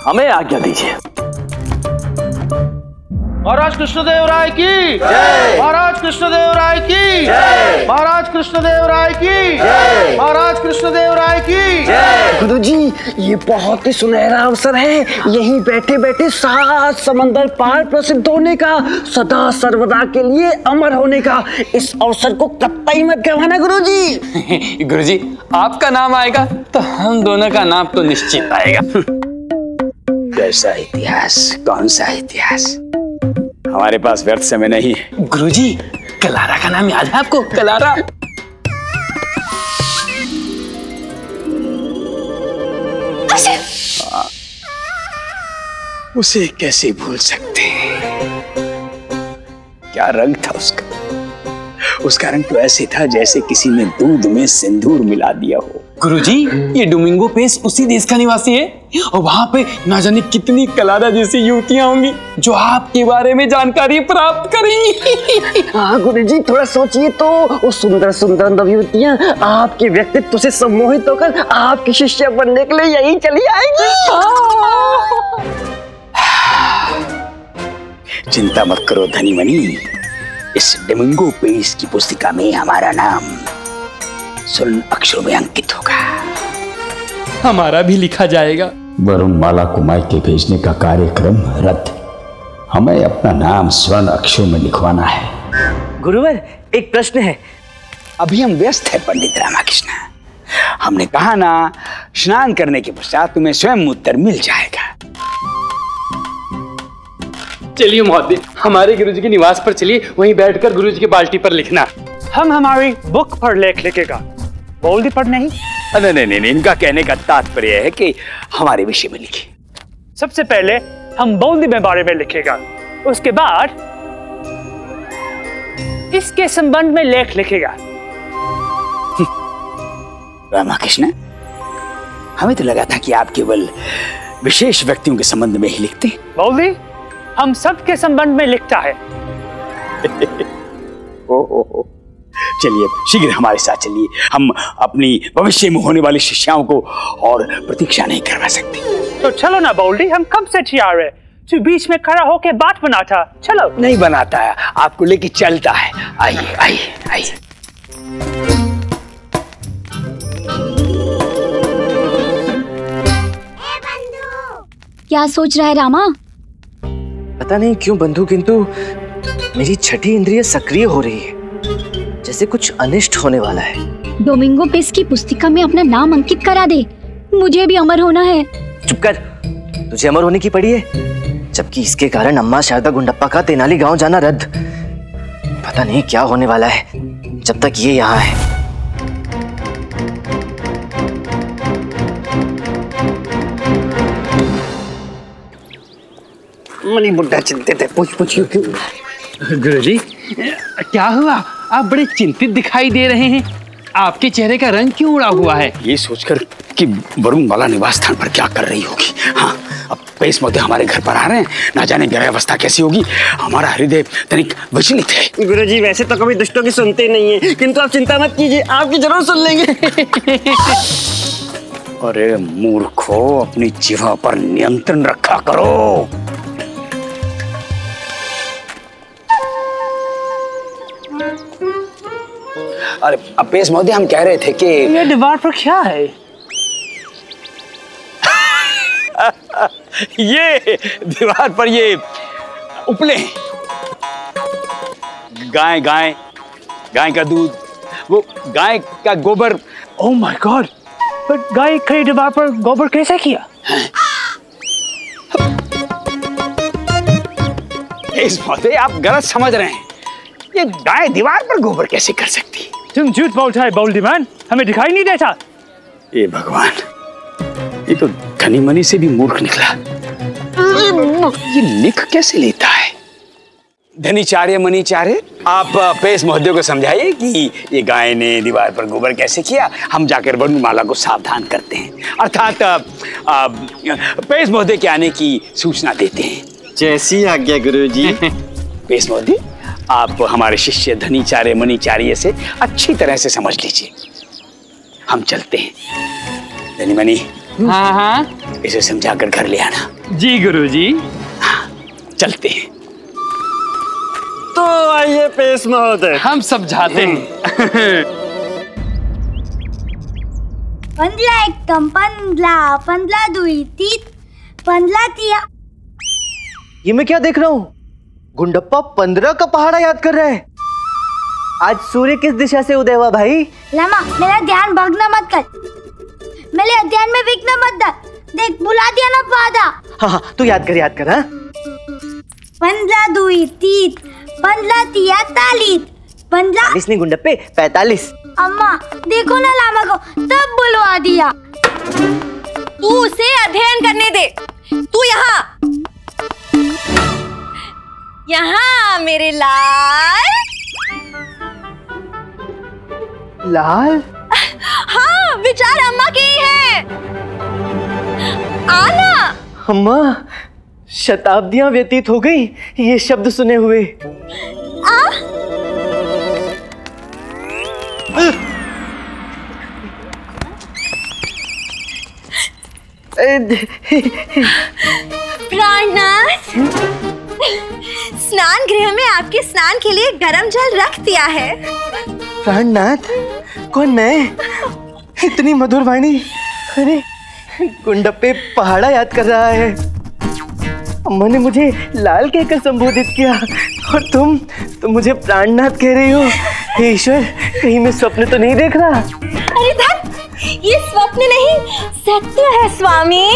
Speaker 12: हमें आज्ञा दीजिए।
Speaker 9: महाराज कृष्णदेव राय की जय। महाराज कृष्णदेव राय की जय। महाराज कृष्णदेव राय की जय। महाराज कृष्णदेव राय की जय।
Speaker 7: गुरुजी, ये बहुत ही सुनहरा अवसर है, यहीं बैठे बैठे 7 समंदर पार प्रसिद्ध होने का, सदा सर्वदा के लिए अमर होने का। इस अवसर को कतई मत गंवाना गुरुजी।
Speaker 4: गुरुजी, आपका नाम आएगा तो हम दोनों का नाम तो निश्चित आएगा।
Speaker 1: कैसा इतिहास, कौन सा इतिहास? हमारे पास व्यर्थ समय नहीं है।
Speaker 4: गुरुजी, कलारा का नाम याद है आपको? कलारा।
Speaker 1: उसे कैसे भूल सकते हैं? क्या रंग था उसका? उसका रंग तो ऐसे था जैसे किसी ने दूध में सिंदूर मिला दिया हो।
Speaker 4: गुरुजी, ये डोमिंगो पेस उसी देश का निवासी है और वहां पे ना जाने कितनी कलारा जैसी युवतियां होंगी जो आपके बारे में जानकारी प्राप्त करेंगी।
Speaker 7: हाँ गुरुजी, थोड़ा सोचिए तो, वो सुंदर सुंदर नवयुवतियां आपके व्यक्तित्व से सम्मोहित होकर आपकी शिष्या बनने के लिए यहीं चली आएंगी।
Speaker 1: चिंता मत करो धनी मनी, इस डोमिंगो पेस की पुस्तिका में हमारा नाम स्वर्ण अक्षरों में अंकित होगा।
Speaker 4: हमारा भी लिखा जाएगा।
Speaker 1: वरुणमाला को मायके भेजने का कार्यक्रम रद्द। हमें अपना नाम स्वर्ण अक्षरों में लिखवाना है।
Speaker 7: गुरुवर, एक प्रश्न है।
Speaker 1: अभी हम व्यस्त हैं पंडित रामाकृष्ण। हमने कहा ना, स्नान करने के पश्चात तुम्हें स्वयं उत्तर मिल जाएगा।
Speaker 4: चलिए महोदय, हमारे गुरुजी के निवास पर चलिए, वहीं बैठकर गुरुजी के बाल्टी पर लिखना।
Speaker 8: हम हमारी बुक पर लेख लिखेगा, बोल्दी पर नहीं।
Speaker 1: नहीं, इनका कहने का तात्पर्य है कि हमारे विषय में लिखे।
Speaker 8: सबसे पहले हम बोल्दी में बारे में लिखेगा, उसके बाद इसके संबंध में लेख लिखेगा।
Speaker 1: रामाकृष्ण, हमें तो लगा था कि आप केवल विशेष व्यक्तियों के संबंध में ही लिखते हैं।
Speaker 8: बोल्दी हम सबके संबंध में लिखता है।
Speaker 1: चलिए शीघ्र हमारे साथ चलिए, हम अपनी भविष्य में होने वाली शिष्याओं को और प्रतीक्षा नहीं करवा सकते।
Speaker 8: तो चलो ना बोल्डी, हम कब से तैयार है। तू बीच में खड़ा होके बात बनाता, चलो।
Speaker 1: नहीं बनाता है, आपको लेके चलता है। आइए आइए आइए।
Speaker 6: क्या सोच रहा है रामा?
Speaker 10: पता नहीं क्यों बंधु, किंतु मेरी छठी इंद्रिय सक्रिय हो रही है, जैसे कुछ अनिष्ट होने वाला है।
Speaker 6: डोमिंगो पेस की पुस्तिका में अपना नाम अंकित करा दे, मुझे भी अमर होना है।
Speaker 10: चुप कर, तुझे अमर होने की पड़ी है, जबकि इसके कारण अम्मा शारदा गुंडप्पा का तेनाली गांव जाना रद्द। पता नहीं क्या होने वाला है जब तक ये यहाँ है।
Speaker 7: मनी बुड्ढा चिंतित है, पूछ क्यों?
Speaker 4: गुरुजी, क्या हुआ? आप बड़े चिंतित दिखाई दे रहे हैं। आपके चेहरे का रंग क्यों उड़ा हुआ है?
Speaker 1: ये सोचकर कि वरुणमाला निवास स्थान पर क्या कर रही होगी। हाँ, अब पेस मध्य हमारे घर पर आ रहे हैं, ना जाने व्यवस्था कैसी होगी। हमारा हृदय तनिक विचलित है।
Speaker 7: गुरुजी, वैसे तो कभी दुष्टों की सुनते नहीं है, किंतु आप चिंता मत कीजिए, आपकी जरूर सुन लेंगे।
Speaker 1: अरे मूर्खो, अपनी जिह्वा पर नियंत्रण रखा करो। अरे अपेश महोदय, हम कह रहे थे कि
Speaker 8: ये दीवार पर क्या है?
Speaker 1: ये दीवार पर ये उपले हैं। गाय का दूध, वो गाय का गोबर।
Speaker 8: ओह माय गॉड, पर गाय की दीवार पर गोबर कैसे किया?
Speaker 1: इस महोदय, आप गलत समझ रहे हैं। ये गाय दीवार पर गोबर कैसे कर सकती?
Speaker 8: तुम झूठ बोलता है बोल्डी मैन, हमें दिखाई नहीं देता।
Speaker 1: ये भगवान, ये तो धनी मनी से भी मूर्ख निकला। ये लिख कैसे लेता है? धनीचार्य मनीचार्य, आप पेश महोदय को समझाइए कि ये गाय ने दीवार पर गोबर कैसे किया। हम जाकर वर्णमाला को सावधान करते हैं, अर्थात पेश महोदय के आने की सूचना देते हैं।
Speaker 7: जैसी आज्ञा गुरुजी।
Speaker 1: पेश महोदय, आप हमारे शिष्य धनीचार्य मनीचार्य से अच्छी तरह से समझ लीजिए। हम चलते हैं। धनी मनी,
Speaker 4: हाँ
Speaker 1: इसे समझाकर घर ले आना।
Speaker 4: जी गुरुजी।
Speaker 1: हाँ, चलते हैं।
Speaker 7: तो आइए पेश महोदय,
Speaker 4: हम समझाते हैं।
Speaker 14: पंद्ला एकम पंद्ला, पंद्ला दुई तीत, पंद्ला तिया।
Speaker 10: ये मैं क्या देख रहा हूँ? गुंडप्पा 15 का पहाड़ा याद कर रहा है। आज सूर्य किस दिशा से उदय हुआ भाई?
Speaker 14: लामा, मेरा ध्यान भंग मत कर। मेरे अध्ययन में विघ्न मत डाल। देख, बुला दिया ना पादा।
Speaker 10: हाँ, तू याद कर हाँ।
Speaker 14: पंद्ला दुई तीत, पंद्ला तिया तालीत, पंद्ला
Speaker 10: 40 नहीं गुंडप्पे, 45।
Speaker 14: अम्मा देखो ना लामा को तब बुलवा दिया।
Speaker 6: तू उसे अध्ययन करने दे। तू यहाँ मेरे लाल।
Speaker 10: लाल?
Speaker 6: हाँ, विचार अम्मा के ही है। आना।
Speaker 10: अम्मा, शताब्दियां व्यतीत हो गई ये शब्द सुने हुए।
Speaker 6: प्राणनाथ, स्नान गृह में आपके स्नान के लिए गर्म जल रख दिया है।
Speaker 10: प्राणनाथ? कौन मैं? इतनी मधुर वाणी। अरे गुंडप्पे पहाड़ा याद कर रहा है। अम्मा ने मुझे लाल कहकर संबोधित किया और तुम मुझे प्राणनाथ कह रही हो। हे ईश्वर, कहीं मैं स्वप्न तो नहीं देख रहा?
Speaker 6: अरे धन, ये स्वप्न नहीं, सत्य है स्वामी।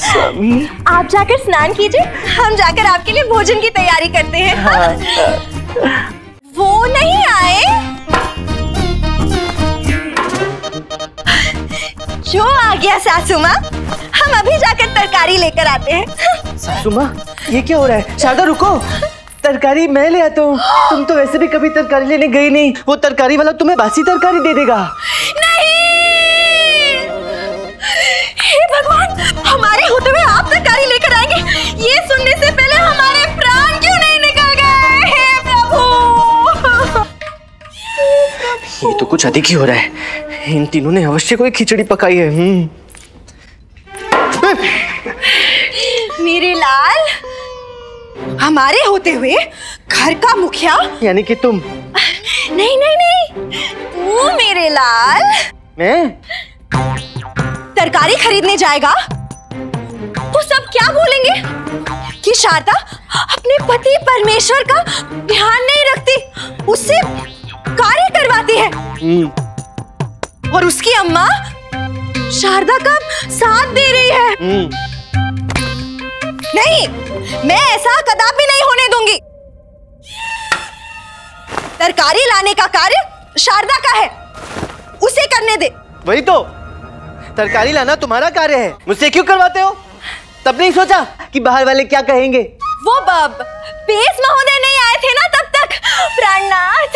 Speaker 10: स्वामी?
Speaker 6: आप जाकर स्नान कीजिए, हम जाकर आपके लिए भोजन की तैयारी करते हैं।
Speaker 10: हाँ।
Speaker 6: वो नहीं आए? जो आ गया सासू माँ, हम अभी जाकर तरकारी लेकर आते हैं।
Speaker 10: सासू माँ, ये क्या हो रहा है? शारदा रुको, तरकारी मैं ले आता हूँ। तुम तो वैसे भी कभी तरकारी लेने गई नहीं। वो तरकारी वाला तुम्हें बासी तरकारी दे देगा।
Speaker 6: नहीं, हे भगवान, हमारे होते हुए आप तरकारी लेकर आएंगे, ये सुनने से पहले हमारे प्राण क्यों नहीं निकल गए? हे प्रभु!
Speaker 10: ये तो कुछ अधिक ही हो रहा है। इन तीनों ने अवश्य कोई खिचड़ी पकाई है।
Speaker 6: मेरे लाल, हमारे होते हुए घर का मुखिया?
Speaker 10: यानी कि तुम?
Speaker 6: नहीं नहीं नहीं, तू मेरे लाल।
Speaker 10: मैं?
Speaker 6: तरकारी खरीदने जाएगा तो सब क्या बोलेंगे कि शारदा अपने पति परमेश्वर का ध्यान नहीं रखती, उससे कार्य करवाती है, और उसकी अम्मा शारदा का साथ दे रही है। नहीं, मैं ऐसा कदापि नहीं होने दूंगी। तरकारी लाने का कार्य शारदा का है, उसे करने दे।
Speaker 10: वही तो, तरकारी लाना तुम्हारा कार्य है, मुझसे क्यों करवाते हो? तब नहीं सोचा कि बाहर वाले क्या कहेंगे?
Speaker 6: वो पेश महोदय नहीं आए थे ना तब तक। प्राणनाथ।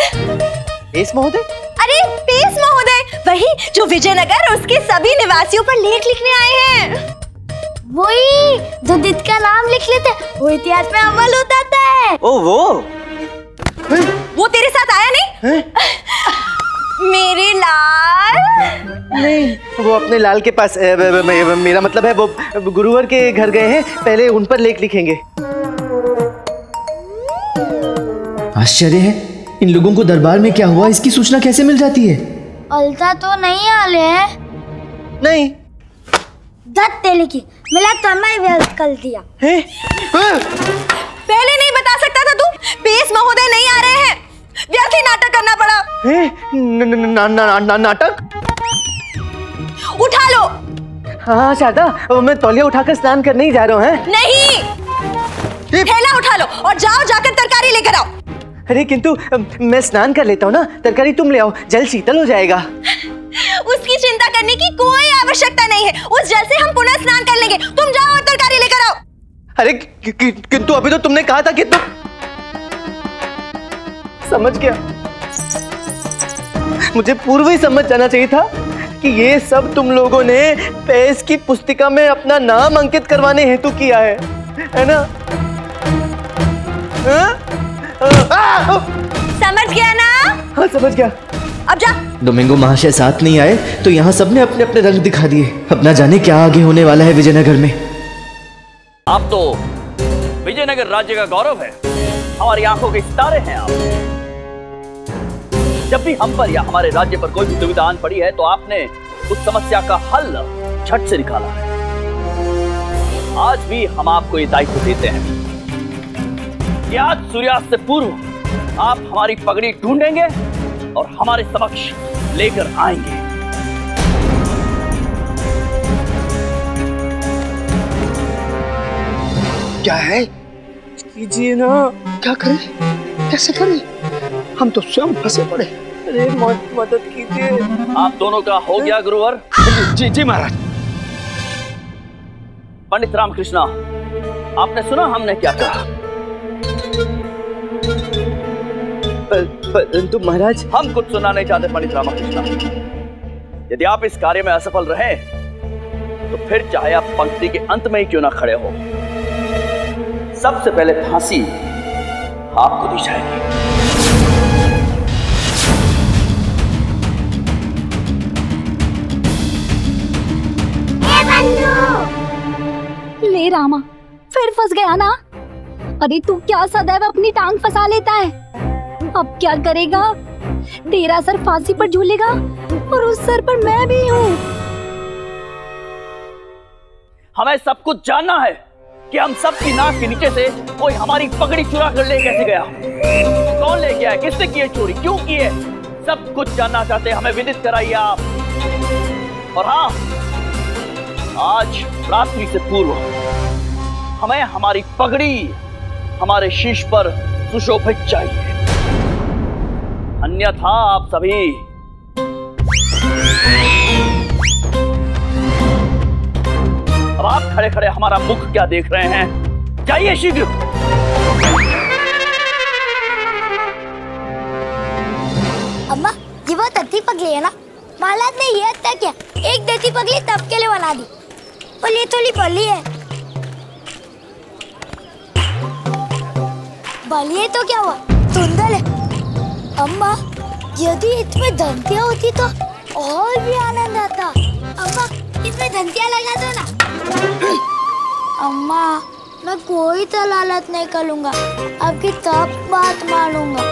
Speaker 10: पेश महोदय?
Speaker 6: अरे पेश महोदय, वही जो विजयनगर और उसके सभी निवासियों पर लेख लिखने आए हैं।
Speaker 14: वही जो दित का नाम लिख लेते, वो इतिहास में अमल हो जाता है।
Speaker 10: ओ वो
Speaker 6: तेरे साथ आया नहीं? मेरे लाल?
Speaker 10: नहीं, वो अपने लाल के पास, मेरा मतलब है वो गुरुवर के घर गए हैं, पहले उन पर लेख लिखेंगे।
Speaker 13: आश्चर्य है, इन लोगों को दरबार में क्या हुआ इसकी सूचना कैसे मिल जाती है?
Speaker 14: अलता तो नहीं आले है?
Speaker 10: नहीं।
Speaker 14: दत्ते लिखी, मिला तो मैं व्यर्थ कर दिया।
Speaker 6: पहले नहीं बता सकता था तू? पेश महोदय नहीं आ रहे हैं, व्यर्थ ही नाटक करना पड़ा।
Speaker 10: नाटक?
Speaker 6: उठा लो।
Speaker 10: हाँ शारदा, मैं तौलिया उठाकर स्नान करने ही जा रहा हूँ।
Speaker 6: नहीं, थैला उठा लो और जाओ जाकर तरकारी लेकर आओ।
Speaker 10: अरे किंतु मैं स्नान कर लेता हूँ ना, तरकारी तुम ले आओ, जल शीतल हो जाएगा।
Speaker 6: उसकी चिंता करने की कोई आवश्यकता नहीं है, उस जल से हम पुनः स्नान कर लेंगे। तुम जाओ और तरकारी लेकर आओ।
Speaker 10: अरे किंतु अभी तो तुमने कहा था कि तुम समझ गया। मुझे पूर्व ही समझ जाना चाहिए था कि ये सब तुम लोगों ने पेस की पुस्तिका में अपना नाम अंकित करवाने हेतु किया है ना?
Speaker 6: समझ गया ना?
Speaker 10: हाँ समझ गया।
Speaker 6: अब जा।
Speaker 13: डोमिंगो महाशय साथ नहीं आए तो यहाँ सबने अपने अपने रंग दिखा दिए। अब ना जाने क्या आगे होने वाला है विजयनगर में।
Speaker 12: आप तो विजयनगर राज्य का गौरव है, हमारी आंखों के सितारे हैं आप। जब भी हम पर या हमारे राज्य पर कोई भी दुविधा आन पड़ी है तो आपने उस समस्या का हल झट से निकाला है। आज भी हम आपको ये दायित्व देते हैं कि आज सूर्यास्त से पूर्व आप हमारी पगड़ी ढूंढेंगे और हमारे समक्ष लेकर आएंगे।
Speaker 1: क्या है?
Speaker 10: कीजिए ना।
Speaker 1: क्या करें? कैसे करें? हम तो स्वयं फंसे पड़े।
Speaker 10: अरे मदद कीजिए।
Speaker 12: आप दोनों का हो गया गुरुवर?
Speaker 1: जी जी महाराज।
Speaker 12: पंडित रामकृष्णा, आपने सुना हमने क्या कहा?
Speaker 10: परंतु महाराज,
Speaker 12: हम कुछ सुनना नहीं चाहते पंडित रामकृष्णा। यदि आप इस कार्य में असफल रहे तो फिर चाहे आप पंक्ति के अंत में ही क्यों ना खड़े हो, सबसे पहले फांसी आपको दी जाएगी।
Speaker 14: ले रामा, फिर फंस गया ना? अरे तू क्या सदैव अपनी टांग फंसा लेता है? अब क्या करेगा? तेरा सर फांसी पर झूलेगा और उस सर पर मैं भी हूँ।
Speaker 12: हमें सब कुछ जानना है कि हम सब की नाक के नीचे से कोई हमारी पगड़ी चुरा कर ले कैसे गया, कौन ले गया, किसने की चोरी, क्यों की है, सब कुछ जानना चाहते हैं। हमें विदित कराइए आप। और हाँ, आज रात्रि से पूर्व हमें हमारी पगड़ी हमारे शीश पर सुशोभित चाहिए, अन्यथा आप सभी अब आप खड़े खड़े हमारा मुख क्या देख रहे हैं? जाइए शीघ्र।
Speaker 14: अम्मा, ये बहुत अच्छी पगली है ना? महाराज ने ये हत्या किया, एक देती पगली तब के लिए बना दी, और ये थोड़ी बली है। बली है तो क्या हुआ, धुंधल है। अम्मा, यदि इसमें धंतिया होती तो और भी आनंद आता। अम्मा, इसमें धंतिया लगा दो ना। अम्मा, मैं कोई तो लालच नहीं करूँगा, आपकी सब बात मानूंगा।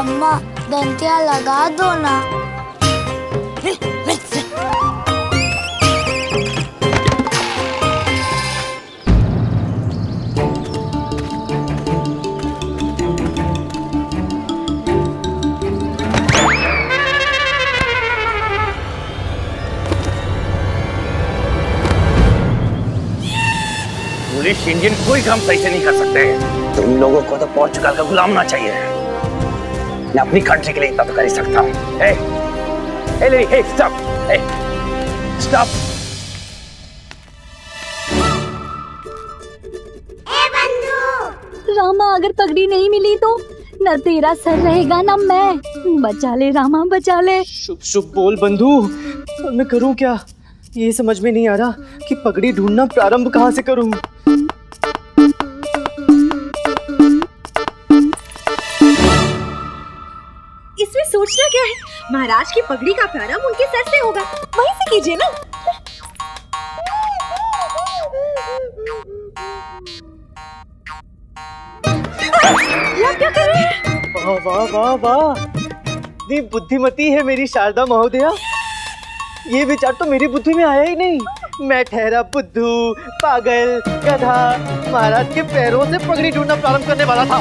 Speaker 14: अम्मा, धंतिया लगा दो ना।
Speaker 3: पुलिस इंडियन कोई काम सही से नहीं कर सकते। तुम लोगों को तो पोर्चुगल का गुलाम होना चाहिए। मैं अपनी कंट्री के लिए इतना तो कर ही सकता हूँ। स्टॉप।
Speaker 14: रामा, अगर पगड़ी नहीं मिली तो न तेरा सर रहेगा न मैं। बचा ले रामा, बचा ले।
Speaker 10: शुभ शुभ बोल बंधु, मैं करूं क्या? ये समझ में नहीं आ रहा कि पगड़ी ढूंढना प्रारंभ कहाँ से करूं।
Speaker 6: इसमें सोचना क्या है? महाराज की पगड़ी का प्रारंभ उनके सर से होगा, वहीं से कीजिए ना। आप क्या कर रहे हैं?
Speaker 10: वाह वाह वाह वाह, इतनी बुद्धिमती है मेरी शारदा महोदया। ये विचार तो मेरी बुद्धि में आया ही नहीं। मैं ठहरा बुद्धू, पागल, गधा, महाराज के पैरों से पगड़ी ढूंढना प्रारंभ करने वाला था।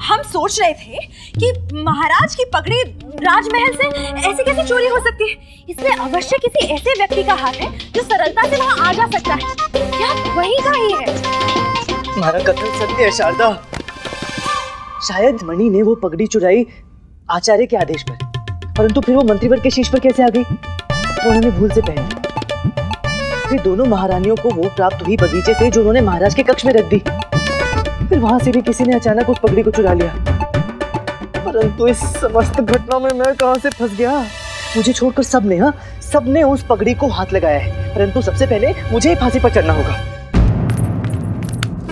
Speaker 6: हम सोच रहे थे कि महाराज की पगड़ी राजमहल से ऐसे कैसे चोरी हो सकती है। इसमें अवश्य किसी ऐसे व्यक्ति का हाथ है जो सरलता से वहां आ जा सकता है। क्या वही का ही है?
Speaker 10: तुम्हारा कथन सत्य है शारदा। शायद मणि ने वो पगड़ी चुराई आचार्य के आदेश पर, परंतु फिर वो मंत्रीवर के शीश पर कैसे आ गई? तो उन्होंने भूल से पहन ली। फिर दोनों महारानियों को वो प्राप्त हुई बगीचे से जो उन्होंने महाराज के कक्ष में रख दी। फिर वहां से भी किसी ने अचानक उस पगड़ी को चुरा लिया। परंतु इस समस्त घटना में मैं कहां से फंस गया? मुझे छोड़कर सबने उस पगड़ी को हाथ लगाया है, परंतु सबसे पहले मुझे ही फांसी पर चढ़ना होगा।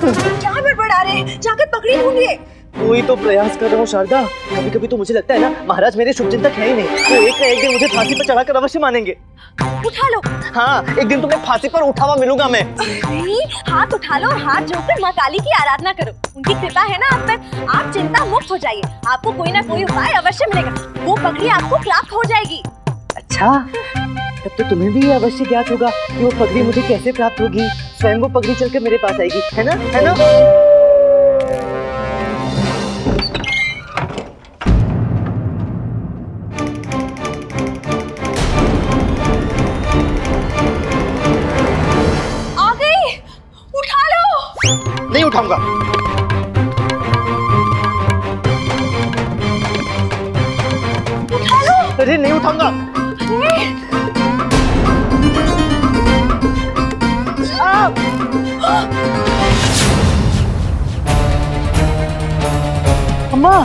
Speaker 6: क्या बड़बड़ा रहे हैं? जाकर पगड़ी ढूंढिए।
Speaker 10: कोई तो प्रयास कर रहा हूँ शारदा। कभी कभी तो मुझे लगता है ना, महाराज मेरे शुभचिंतक है ही नहीं, वो एक ना एक दिन मुझे फांसी पर चढ़ाकर अवश्य मानेंगे।
Speaker 6: उठा लो।
Speaker 10: हाँ, एक दिन तुम्हें फांसी पर उठा हुआ मिलूंगा मैं।
Speaker 6: नहीं, हाथ उठा लो और हाथ जोड़कर माँ काली की आराधना करो। उनकी कृपा है ना आप पर, आप चिंता मुक्त हो जाइए। आपको कोई ना कोई उपाय अवश्य मिलेगा, वो पगड़ी आपको प्राप्त हो जाएगी।
Speaker 10: अच्छा, तब तो तुम्हें भी अवश्य ज्ञात होगा कि वो पगड़ी मुझे कैसे प्राप्त होगी। स्वयं वो पगड़ी चलकर मेरे पास आएगी, है ना? है ना?
Speaker 6: आ गई, उठा लो।
Speaker 10: नहीं उठाऊंगा।
Speaker 6: उठा लो।
Speaker 10: अरे नहीं उठाऊंगा। अम्मा,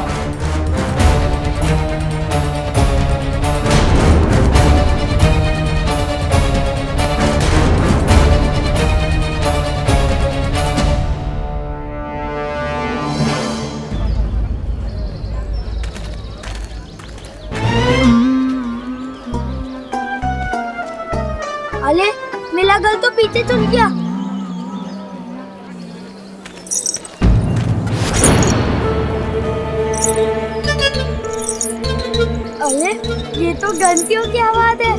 Speaker 14: अले मेरा गल तो पीछे चल गया। अरे ये तो घंटियों की आवाज है।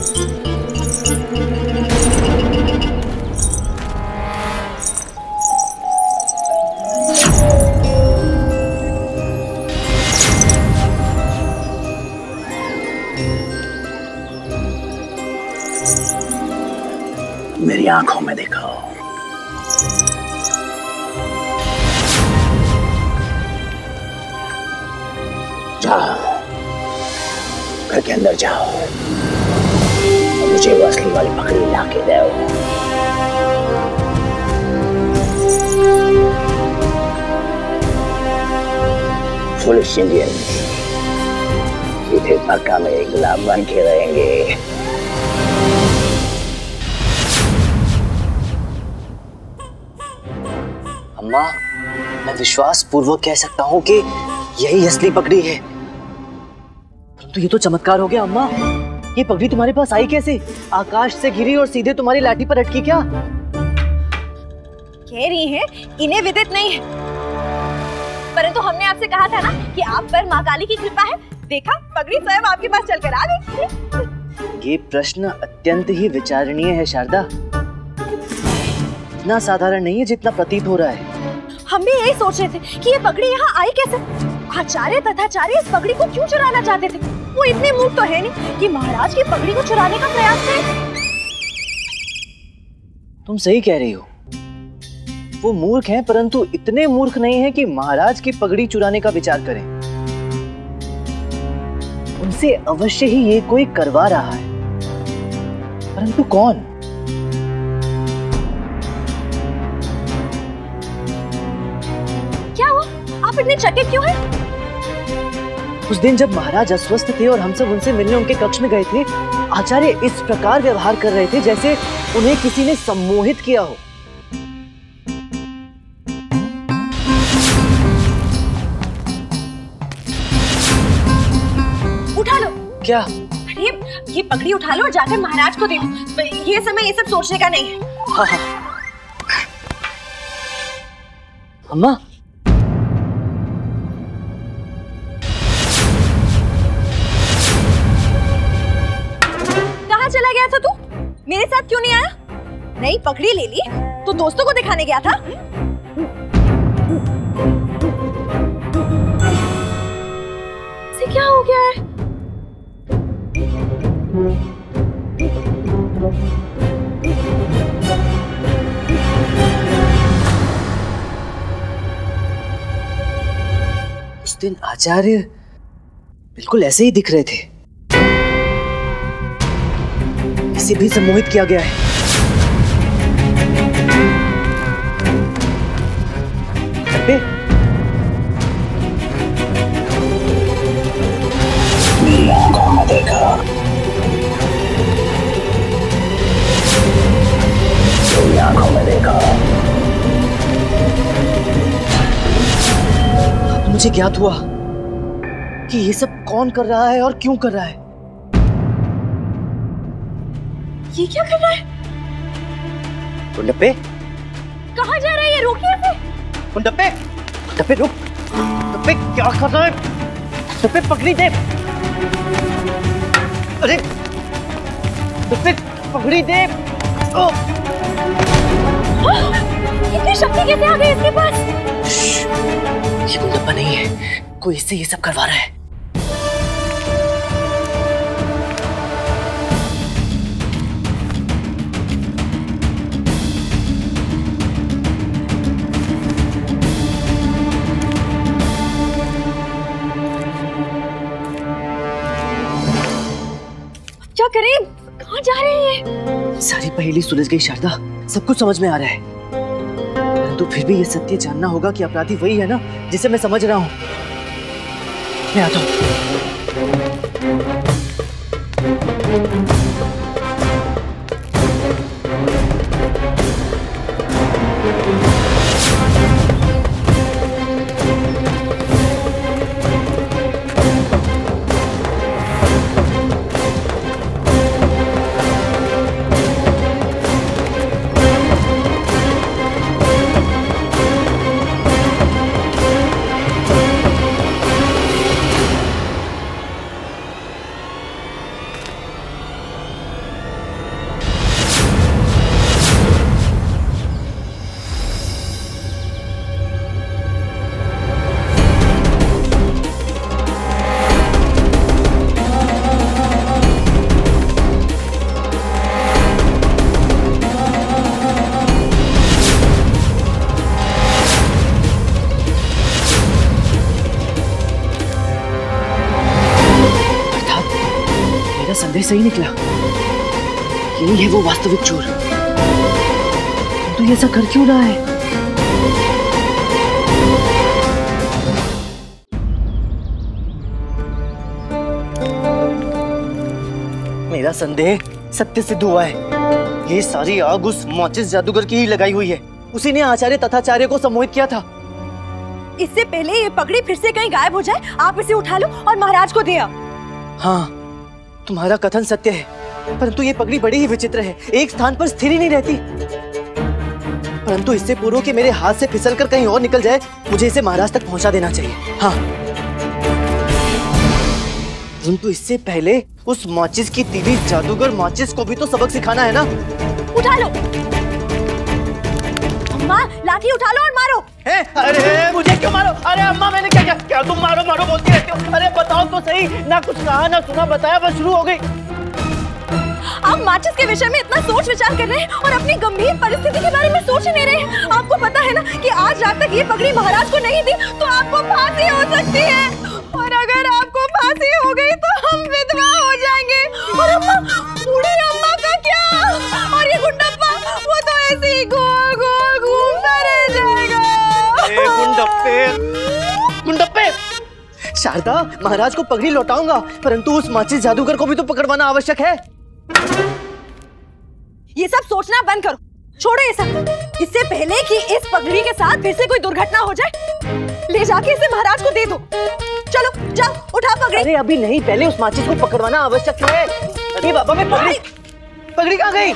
Speaker 12: मेरी आंखों में देखो। जाओ, घर के अंदर जाओ और मुझे वो असली वाली पकड़ी ला के दो। फुलिश इंडियन सीधे मक्का में गुलाम बन के रहेंगे।
Speaker 10: अम्मा, मैं विश्वास पूर्वक कह सकता हूँ कि यही असली पगड़ी है। परंतु ये तो चमत्कार हो गया अम्मा। ये पगड़ी तुम्हारे पास आई कैसे? आकाश से गिरी और सीधे तुम्हारी लाठी पर अटकी क्या?
Speaker 6: कह रही हैं, इन्हें विदित नहीं है, परंतु हमने आपसे कहा था ना कि आप पर माँ काली की कृपा है। देखा, पगड़ी स्वयं आपके पास चलकर आ गई।
Speaker 10: ये प्रश्न अत्यंत ही विचारणीय है शारदा। इतना साधारण नहीं है जितना प्रतीत हो रहा है।
Speaker 6: हम भी यही सोच रहे थे कि ये पगड़ी यहाँ आई कैसे। आचार्य तथाचार्य इस पगड़ी को क्यों चुराना चाहते थे? वो इतने मूर्ख तो है नहीं कि महाराज की पगड़ी को चुराने का प्रयास करें।
Speaker 10: तुम सही कह रही हो, वो मूर्ख हैं, परंतु इतने मूर्ख नहीं हैं कि महाराज की पगड़ी चुराने का विचार करें। उनसे अवश्य ही ये कोई करवा रहा है, परंतु कौन?
Speaker 6: क्या हुआ? आप इतने चकित क्यों हैं?
Speaker 10: उस दिन जब महाराज अस्वस्थ थे और हम सब उनसे मिलने उनके कक्ष में गए थे, आचार्य इस प्रकार व्यवहार कर रहे थे जैसे उन्हें किसी ने सम्मोहित किया हो।
Speaker 6: उठा लो।
Speaker 10: क्या?
Speaker 6: अरे ये पगड़ी उठा लो और जाकर महाराज को दे दो। ये समय ये सब सोचने का नहीं है।
Speaker 10: हाँ हाँ। अम्मा,
Speaker 6: कहाँ चला गया था तू? मेरे साथ क्यों नहीं आया? नई पगड़ी ले ली तो दोस्तों को दिखाने गया था? इसे क्या हो गया है?
Speaker 10: उस दिन आचार्य बिल्कुल ऐसे ही दिख रहे थे। इसे भी सम्मोहित किया गया है। पे मुझे ज्ञात हुआ कि ये सब कौन कर रहा है और क्यों कर रहा है।
Speaker 6: ये क्या कर रहा है?
Speaker 10: गुंडप्पे,
Speaker 6: कहाँ जा रहा है ये? रोकिए इसे।
Speaker 10: गुंडप्पे, गुंडप्पे रुक। गुंडप्पे क्या कर रहा है? गुंडप्पे पकड़ी दे। अरे गुंडप्पे पकड़ी दे।
Speaker 6: इतनी शक्ति कैसे आ गई इसके पास?
Speaker 10: ये गुंडप्पा नहीं है, कोई इससे ये सब करवा रहा है।
Speaker 6: क्या करें? कहाँ जा रहे हैं?
Speaker 10: सारी पहेली सुलझ गई शारदा, सब कुछ समझ में आ रहा है। परंतु फिर भी ये सत्य जानना होगा कि अपराधी वही है ना जिसे मैं समझ रहा हूँ। मैं आता हूँ। संदेह सही निकला, यही है वो वास्तविक चोर। तो ये ऐसा कर क्यों रहा है? मेरा संदेह सत्य सिद्ध हुआ है। ये सारी आग उस मोचिस जादूगर की ही लगाई हुई है। उसी ने आचार्य तथाचार्य को सम्मोहित किया था।
Speaker 6: इससे पहले ये पगड़ी फिर से कहीं गायब हो जाए, आप इसे उठा लो और महाराज को दिया।
Speaker 10: हाँ, तुम्हारा कथन सत्य है, परंतु ये पगड़ी बड़ी ही विचित्र है, एक स्थान पर स्थिर ही नहीं रहती। परंतु इससे पूर्व कि मेरे हाथ से फिसलकर कहीं और निकल जाए, मुझे इसे महाराज तक पहुंचा देना चाहिए। हाँ, परंतु इससे पहले उस माचिस की तीली जादूगर माचिस को भी तो सबक सिखाना है ना।
Speaker 6: उठा लो अम्मा, लाठी उठा लो और मारो।
Speaker 9: अरे मुझे क्यों मारो? अरे अम्मा मैंने क्या किया? क्या तुम मारो मारो बोलती रहती हो? अरे बताओ तो सही, ना कुछ कहा ना सुना, बताया बस शुरू हो गई।
Speaker 6: आप माचिस के विषय में इतना सोच विचार कर रहे हैं और अपनी गंभीर परिस्थिति के बारे में सोच ही नहीं रहे हैं। आपको पता है ना कि आज रात तक ये पगड़ी महाराज को नहीं दी तो आपको फांसी हो सकती है, और अगर आपको फांसी हो गई तो हम विधवा हो जाएंगे। और अम्मा, बूढ़ी अम्मा का क्या? और ये गुंडप्पा, वो तो ऐसे ही गोल गोल घूमता रह जाएगा।
Speaker 10: गुंडप्पे, गुंडप्पे! शारदा, महाराज को पगड़ी लौटाऊंगा, परंतु उस माचिस जादूगर को भी तो पकड़वाना आवश्यक है।
Speaker 6: ये सब सोचना बंद करो, छोड़ो ये सब। इससे पहले कि इस पगड़ी के साथ फिर से कोई दुर्घटना हो जाए, ले जाके इसे महाराज को दे दो। चलो जाओ, उठा पगड़ी।
Speaker 10: अरे अभी नहीं, पहले उस माचिस को पकड़वाना आवश्यक है। अरे बाबा, मैं पगड़ी कहाँ गई?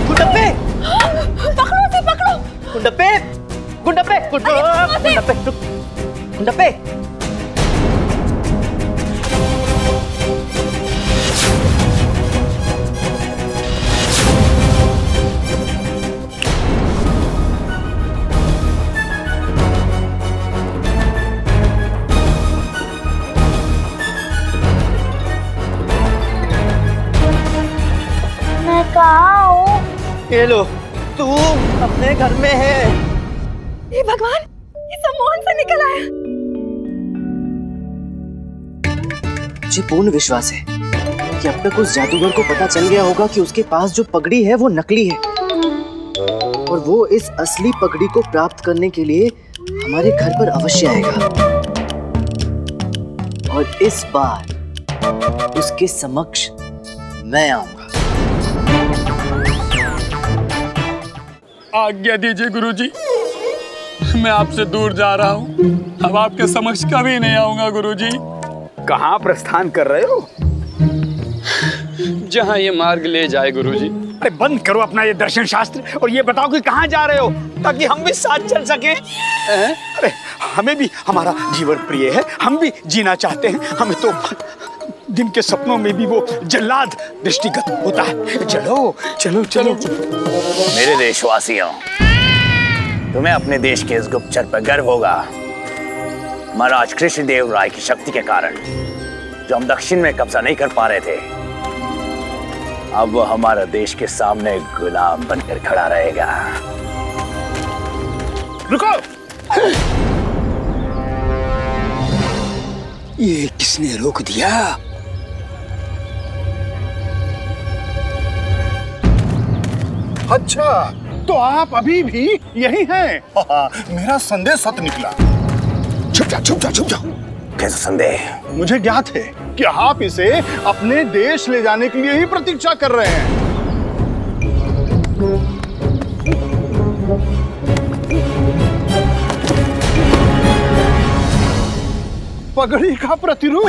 Speaker 10: गुंडप्पे,
Speaker 6: पकड़ो उसे, पकड़ो।
Speaker 10: गुंडप्पे, गुंडप्पे, गुंडप्पे, गुंडप्पे।
Speaker 6: मैं कहाँ हूँ?
Speaker 10: ये लो, तू अपने घर में है।
Speaker 6: ये भगवान, ये सम्मोहन से निकल आया।
Speaker 10: मुझे पूर्ण विश्वास है कि अब तक उस जादूगर को पता चल गया होगा कि उसके पास जो पगड़ी है वो नकली है, और वो इस असली पगड़ी को प्राप्त करने के लिए हमारे घर पर अवश्य आएगा। और इस बार उसके समक्ष मैं आऊंगा।
Speaker 4: आज्ञा दीजिए गुरुजी, मैं आपसे दूर जा रहा हूँ, अब आपके समक्ष कभी नहीं आऊंगा गुरुजी।
Speaker 1: कहाँ प्रस्थान कर रहे हो?
Speaker 4: जहाँ ये मार्ग ले जाए गुरुजी।
Speaker 1: अरे बंद करो अपना ये दर्शन शास्त्र और ये बताओ कि कहाँ जा रहे हो, ताकि हम भी साथ चल सकें। अरे हमें भी हमारा जीवन प्रिय है, हम भी जीना चाहते हैं। हमें तो दिन के सपनों में भी वो जल्लाद दृष्टिगत होता है। चलो चलो चलो।
Speaker 12: मेरे देशवासियों, तुम्हें अपने देश के इस गुप्तचर पर गर्व होगा। महाराज कृष्णदेव राय की शक्ति के कारण जो हम दक्षिण में कब्जा नहीं कर पा रहे थे, अब वो हमारा देश के सामने गुलाम बनकर खड़ा रहेगा।
Speaker 1: रुको! ये किसने रोक दिया?
Speaker 9: अच्छा, तो आप अभी भी यही हैं? मेरा संदेह सत्य निकला।
Speaker 1: छुप जाओ छुप जाओ छुप जाओ।
Speaker 12: कैसा संदेह?
Speaker 9: मुझे ज्ञात है कि आप इसे अपने देश ले जाने के लिए ही प्रतीक्षा कर रहे हैं। पगड़ी का प्रतिरूप।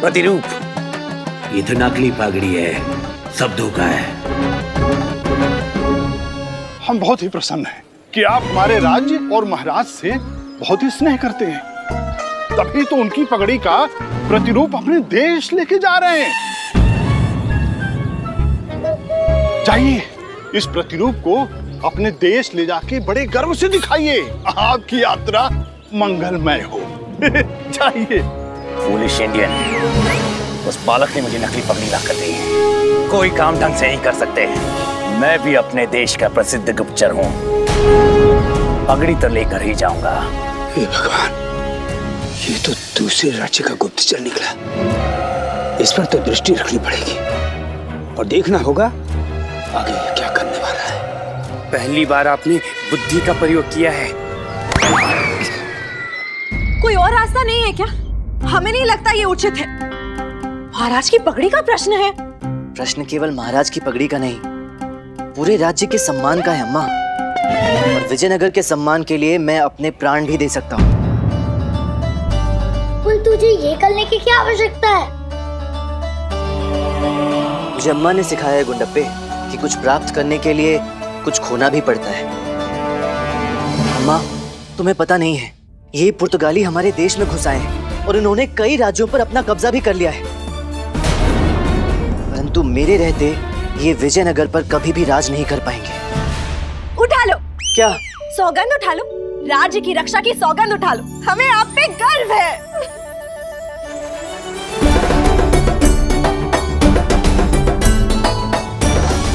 Speaker 12: प्रतिरूप? ये तो नकली पगड़ी है, सब धोखा है।
Speaker 9: हम बहुत ही प्रसन्न हैं कि आप हमारे राज्य और महाराज से बहुत ही स्नेह करते हैं, तभी तो उनकी पगड़ी का प्रतिरूप अपने देश लेके जा रहे हैं। जाइए, इस प्रतिरूप को अपने देश ले जाके बड़े गर्व से दिखाइए। आपकी यात्रा मंगलमय हो। जाइए।
Speaker 12: फूलिश इंडियन, उस बालक ने मुझे नकली पगड़ी ला कर दी। कोई काम ढंग से नहीं कर सकते। मैं भी अपने देश का प्रसिद्ध गुप्तचर हूँ, पगड़ी तो लेकर ही जाऊंगा।
Speaker 1: हे भगवान, ये तो दूसरे राज्य का गुप्तचर निकला। इस पर तो दृष्टि रखनी पड़ेगी और देखना होगा आगे क्या करने वाला है।
Speaker 4: पहली बार आपने बुद्धि का प्रयोग किया है।
Speaker 15: कोई और रास्ता नहीं है क्या? हमें नहीं लगता ये उचित है। महाराज की पगड़ी का प्रश्न है।
Speaker 10: प्रश्न केवल महाराज की पगड़ी का नहीं, पूरे राज्य के सम्मान का है अम्मा। और विजयनगर के सम्मान के लिए मैं अपने प्राण भी दे सकता हूँ।
Speaker 16: तुझे ये करने की क्या आवश्यकता है?
Speaker 10: मुझे अम्मा ने सिखाया है गुंडप्पे कि कुछ प्राप्त करने के लिए कुछ खोना भी पड़ता है। अम्मा, तुम्हें पता नहीं है, ये पुर्तगाली हमारे देश में घुस आए हैं और इन्होंने कई राज्यों पर अपना कब्जा भी कर लिया है। परंतु मेरे रहते ये विजयनगर पर कभी भी राज नहीं कर पाएंगे।
Speaker 15: उठा लो।
Speaker 10: क्या?
Speaker 15: सौगंध उठा लो, राज्य की रक्षा की सौगंध उठा लो। हमें आप पे गर्व है।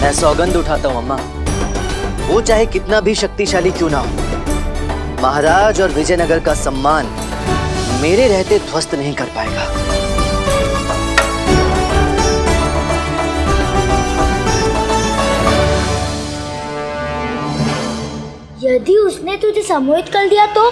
Speaker 10: मैं सौगंध उठाता हूँ अम्मा, वो चाहे कितना भी शक्तिशाली क्यों ना हो, महाराज और विजयनगर का सम्मान मेरे रहते ध्वस्त नहीं कर पाएगा।
Speaker 16: यदि उसने तुझे सम्मोहित कर दिया तो?